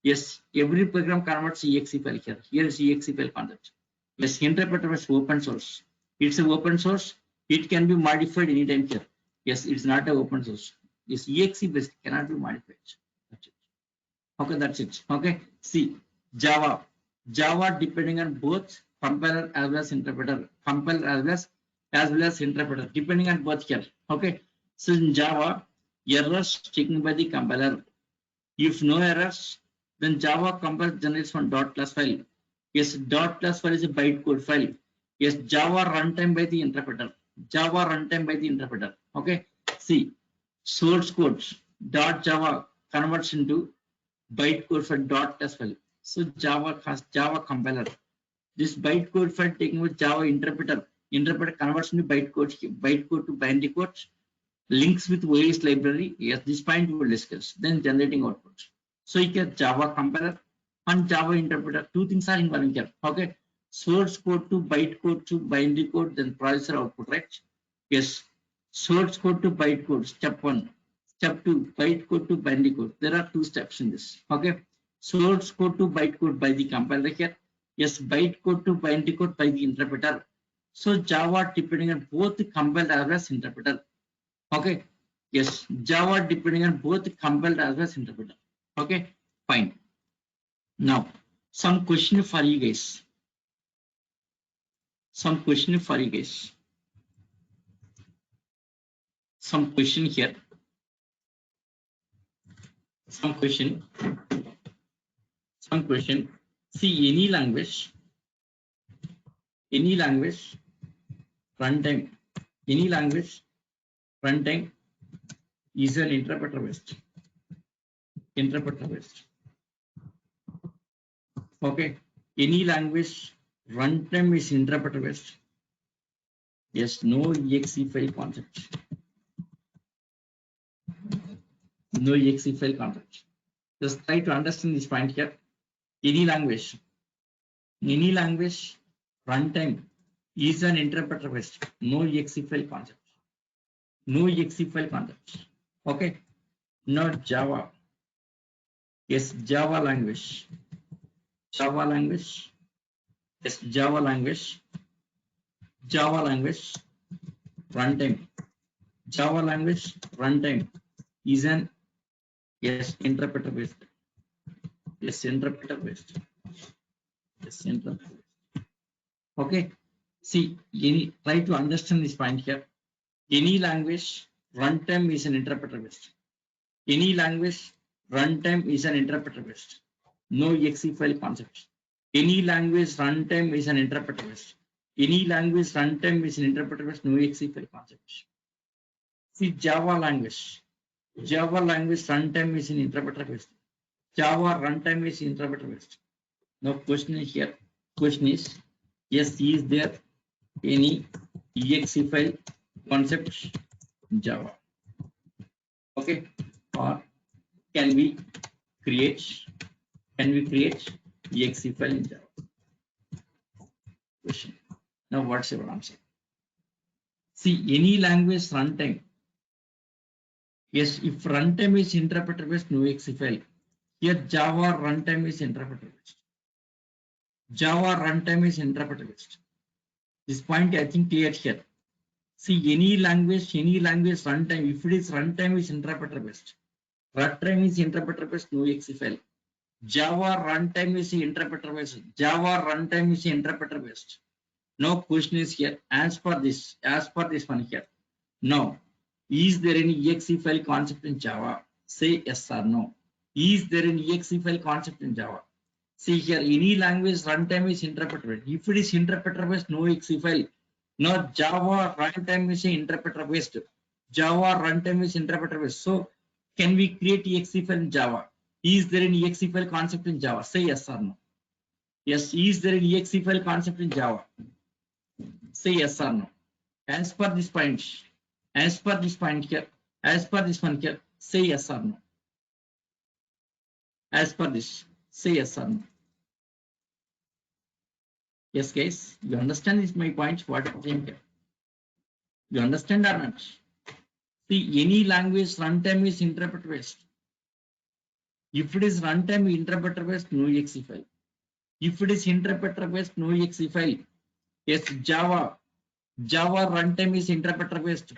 Yes, every program converts exe file here. Here is exe file concept. Yes, interpreter is open source. It's an open source. It can be modified anytime here. Yes, it's not an open source. Yes, exe based cannot be modified. That's it. Okay, that's it. Okay, see Java. Java depending on both compiler as well as interpreter. Compiler as well as interpreter, depending on both here. Okay, so in Java, errors taken by the compiler. If no errors, then Java compiler generates one dot class file. Yes, dot class file is a bytecode file. Yes, Java runtime by the interpreter. Java runtime by the interpreter. Okay, see source code dot Java converts into bytecode file dot class file. So Java has Java compiler. This bytecode file taken with Java interpreter. Interpreter converts into bytecode to binary code, links with OS library. Yes, this point we will discuss. Then generating output. So you get Java compiler and Java interpreter. Two things are involved here. Okay. Source code to bytecode to binary code, then processor output, right? Yes. Source code to bytecode, step 1. Step 2, bytecode to binary code. There are 2 steps in this. Okay. Source code to bytecode by the compiler here. Yes, bytecode to binary code by the interpreter. So Java depending on both the compiler as well as interpreter. Okay. Yes, Java depending on both the compiler as well as interpreter. Okay, fine. Now, some question for you guys. Some question for you guys. Some question here. Some question. Some question. See, any language, runtime, any language, runtime is an interpreter based. Interpreter based. Okay. Any language runtime is interpreter based. Yes, no exe file concept. No exe file concept. Just try to understand this point here. Any language runtime is an interpreter based. No exe file concept. No exe file concept. Okay. Not Java. Yes, Java language. Java language. Yes, Java language. Java language runtime. Java language runtime is an interpreter based. Yes, interpreter based. Yes, interpreter based. Okay. See, try to understand this point here. Any language runtime is an interpreter based. Any language runtime is an interpreter based. No exe file concept. Any language runtime is an interpreter based. Any language runtime is an interpreter based. No exe file concept. See, Java language runtime is an interpreter based. Java runtime is interpreter based. Now question is here. Question is, yes, is there any exe file concept in Java? Okay, or can we create exe file in Java? Question. Now what's your answer? See, any language runtime. Yes, if runtime is interpreter based, no exe file. Here Java runtime is interpreter based. Java runtime is interpreter based. This point I think clear here. See, any language runtime, if it is runtime is interpreter based. Runtime is interpreter based, no exe file. Java runtime is interpreter based. Java runtime is interpreter based. Now question is here, as per this one here. Now, is there any exe file concept in Java? Say yes or no. Is there any exe file concept in Java? See here, any language runtime is interpreter based. If it is interpreter based, no exe file. Now Java runtime is interpreter based. Java runtime is interpreter based. So can we create exe file in Java? Is there an exe file concept in Java? Say yes or no. Yes, is there an exe file concept in Java? Say yes or no. As per this point, as per this point here, as per this one here, say yes or no. As per this, say yes or no. Yes, guys, you understand this my point? What I'm saying here? You understand or not? See, any language runtime is interpreter based. If it is runtime interpreter based, no exe file. If it is interpreter based, no exe file. Yes, Java runtime is interpreter based.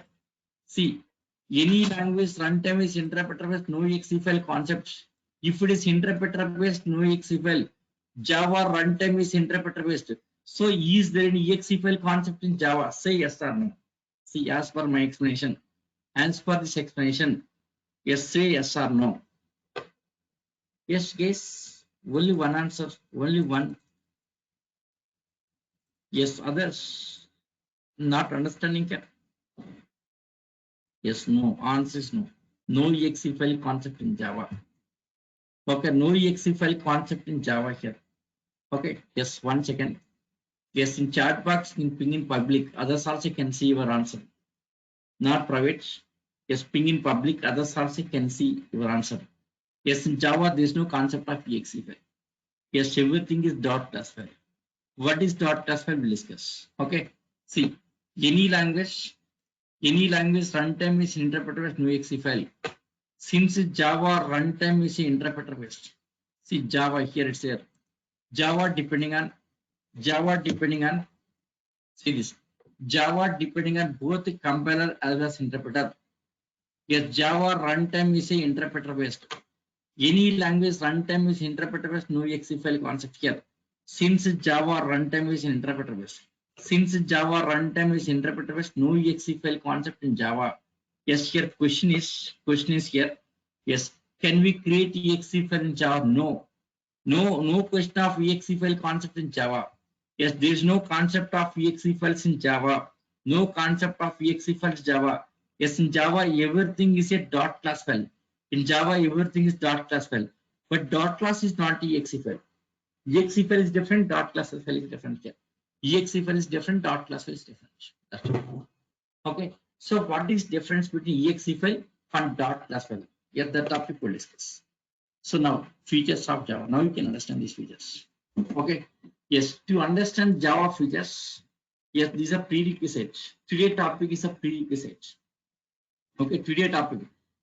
See, any language runtime is interpreter based, no exe file concept. If it is interpreter based, no exe file. Java runtime is interpreter based. So, is there any exe file concept in Java? Say yes or no. See, as per my explanation, as per this explanation, yes, say yes or no. Yes, guys, only one answer, only one. Yes, others not understanding it. Yes, no, answer is no. No exe file concept in Java. Okay, no exe file concept in Java here. Okay, yes, 1 second. Yes, in chat box, in ping in public, others also can see your answer. Not private. Yes, ping in public, others also can see your answer. Yes, in Java, there is no concept of exe file. Yes, everything is dot class file. What is dot class file? We'll discuss. Okay, see, any language runtime is interpreter as no exe file. Since Java runtime is interpreter based. See, Java here it's here. Java depending on see this. Java depending on both the compiler as well as interpreter. Yes, Java runtime is a interpreter based. Any language runtime is interpreter based, no exe file concept here. Since Java runtime is interpreter based. Since Java runtime is interpreter based, no exe file concept in Java. Yes, here question is here. Yes, can we create exe file in Java? No. No question of exe file concept in Java. Yes, there is no concept of exe files in Java. No concept of exe files Java. Yes, in Java everything is a dot class file. In Java everything is dot class file. But dot class is not exe file. Exe file is different. Dot class file is different here. Exe file is different. Dot class file is different. That's all. Okay. So what is difference between exe file and dot class file? Yes, the topic we'll discuss. So now features of Java. Now you can understand these features. Okay. Yes, to understand Java features, yes, these are prerequisites. Today topic is a prerequisite. Okay, today topic,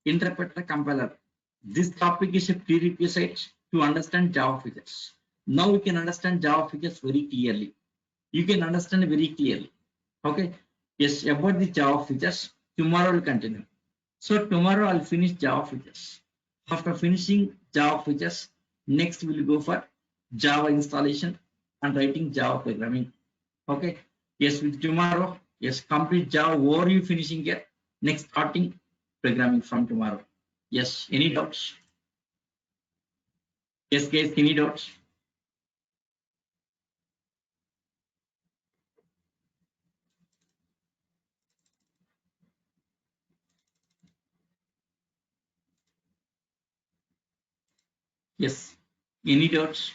interpreter compiler. This topic is a prerequisite to understand Java features. Now you can understand Java features very clearly. You can understand very clearly. Okay. Yes, about the Java features, tomorrow will continue. So tomorrow I'll finish Java features. After finishing Java features, next we'll go for Java installation and writing Java programming. Okay. Yes, with tomorrow, yes, complete Java overview finishing here. Next starting programming from tomorrow. Yes, any doubts? Yes, guys, any doubts? Yes, any doubts?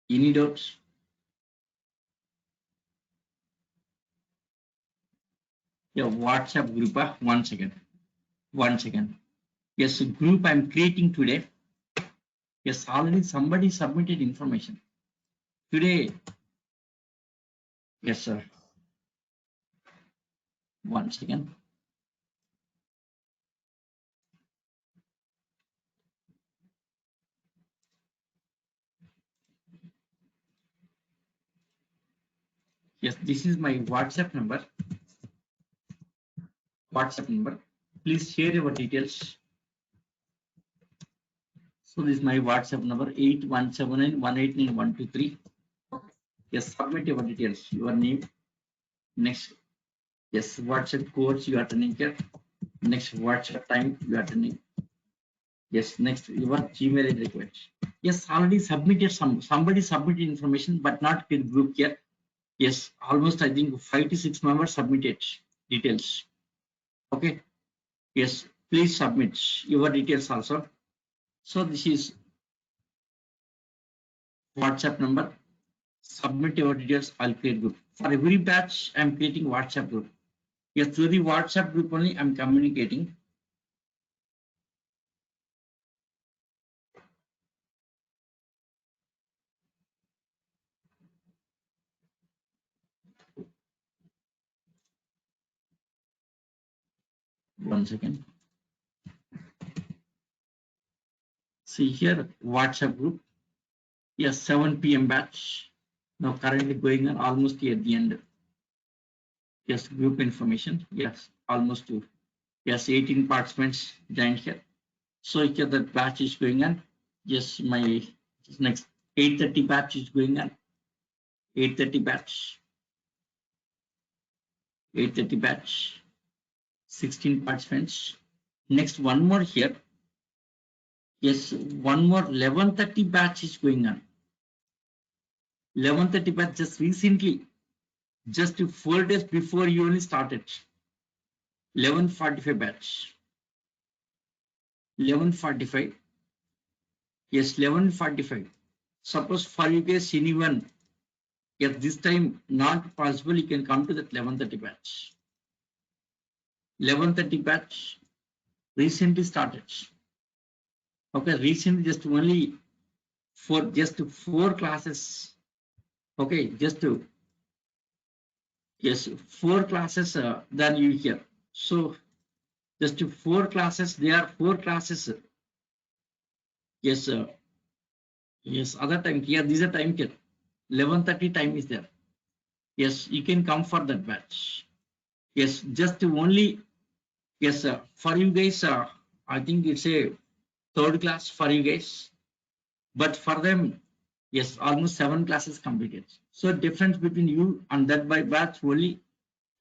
Any doubts? Yeah, WhatsApp group. 1 second. 1 second. Yes, group I'm creating today. Yes, already somebody submitted information. Today, yes, sir. 1 second. Yes, this is my WhatsApp number. WhatsApp number. Please share your details. So this is my WhatsApp number 8179189123. Yes, submit your details. Your name. Next. Yes, WhatsApp course you are attending here. Next WhatsApp time you are attending. Yes, next your Gmail request. Yes, already submitted somebody submitted information, but not in group here. Yes, almost I think 5 to 6 members submitted details. Okay. Yes, please submit your details also. So this is WhatsApp number. Submit your details. I'll create group. For every batch, I'm creating WhatsApp group. Yes, through the WhatsApp group only I'm communicating. One second. See here, WhatsApp group. Yes, 7 p.m. batch. Now currently going on almost at the end. Yes, group information. Yes, almost to. Yes, 18 participants joined here. So here the batch is going on. Yes, my next 8:30 batch is going on. 8:30 batch. 8:30 batch. 16 participants. Next one more here. Yes, one more 11:30 batch is going on. 11:30 batch just recently, just 4 days before you only started. 11:45 batch. 11:45. Yes, 11:45. Suppose for you guys anyone, if this time not possible, you can come to that 11:30 batch. 11:30 batch recently started. Okay, recently just only for just 4 classes. Okay, just to yes, 4 classes than you here. So just 4 classes. There are 4 classes. Yes, yes. Other time here. These are time here. 11:30 time is there. Yes, you can come for that batch. Yes, just only yes for you guys. I think it's a third class for you guys, but for them, yes, almost 7 classes completed. So difference between you and that by batch only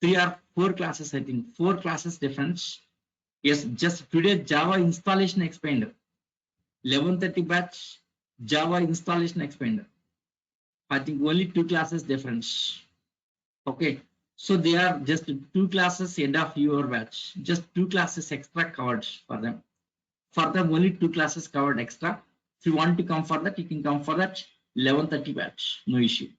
3 or 4 classes. I think 4 classes difference. Yes, just today Java installation explained. 11:30 batch Java installation explained. I think only 2 classes difference. Okay, so they are just 2 classes end of your batch. Just 2 classes extra covered for them. For them only 2 classes covered extra. If you want to come for that, you can come for that 11:30 batch. No issue.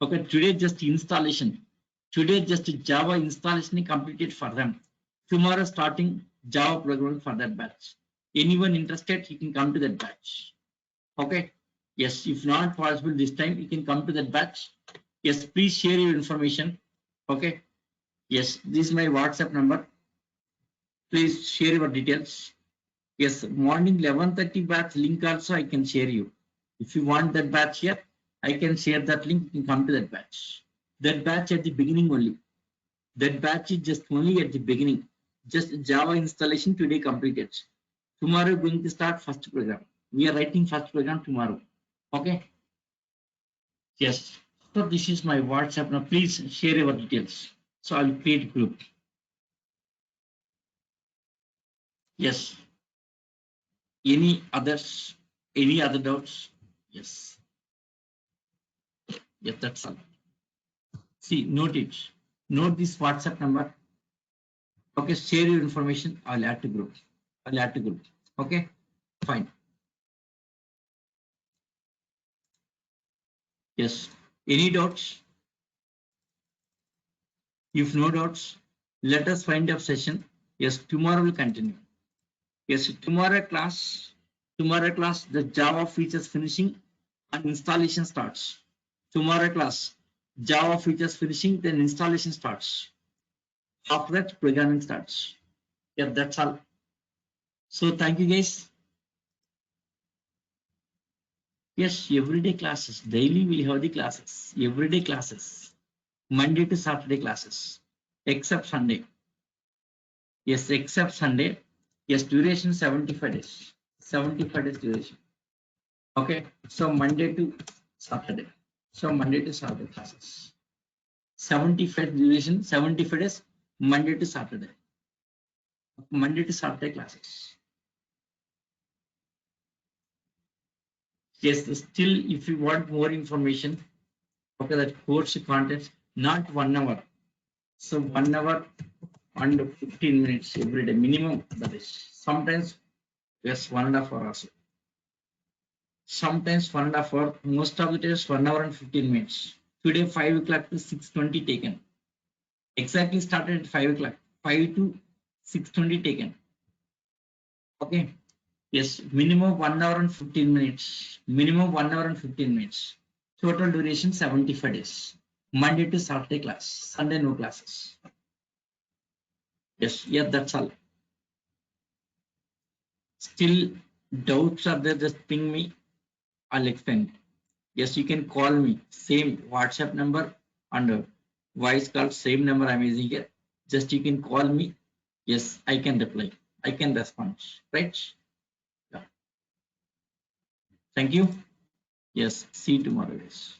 Okay, today just installation. Today just Java installation completed for them. Tomorrow starting Java programming for that batch. Anyone interested, you can come to that batch. Okay. Yes, if not possible this time, you can come to that batch. Yes, please share your information. Okay. Yes, this is my WhatsApp number. Please share your details. Yes, morning 11:30 batch link also I can share you. If you want that batch here, I can share that link. You can come to that batch. That batch at the beginning only. That batch is just only at the beginning. Just Java installation today completed. Tomorrow going to start first program. We are writing first program tomorrow. Okay. Yes. So this is my WhatsApp. Now please share your details. So I will create group. Yes. Any others? Any other doubts? Yes. Yes, that's all. See, note it. Note this WhatsApp number. Okay, share your information. I'll add to group. I'll add to group. Okay, fine. Yes. Any doubts? If no doubts, let us find a session. Yes, tomorrow will continue. Yes, tomorrow class, the Java features finishing and installation starts. Tomorrow class, Java features finishing, then installation starts. After that, programming starts. Yeah, that's all. So thank you guys. Yes, everyday classes. Daily we have the classes. Everyday classes. Monday to Saturday classes. Except Sunday. Yes, except Sunday. Yes, duration 75 days. 75 days duration. Okay, so Monday to Saturday. So Monday to Saturday classes. 75 duration, 75 days, Monday to Saturday. Monday to Saturday classes. Yes, still if you want more information, Okay, that course content not 1 hour. So 1 hour and 15 minutes every day minimum. That is sometimes yes 1.5 hours also. Sometimes 1.5 hour. Most of the days 1 hour and 15 minutes. Today 5 o'clock to 6:20 taken. Exactly started at 5 o'clock. 5 to 6:20 taken. Okay. Yes, minimum 1 hour and 15 minutes. Minimum 1 hour and 15 minutes. Total duration 75 days. Monday to Saturday class. Sunday no classes. Yes, yeah, that's all. Still doubts are there, just ping me. I'll explain. Yes, you can call me. Same WhatsApp number and voice call, same number I'm using here. Just you can call me. Yes, I can reply. I can respond. Right? Yeah. Thank you. Yes, see you tomorrow, guys.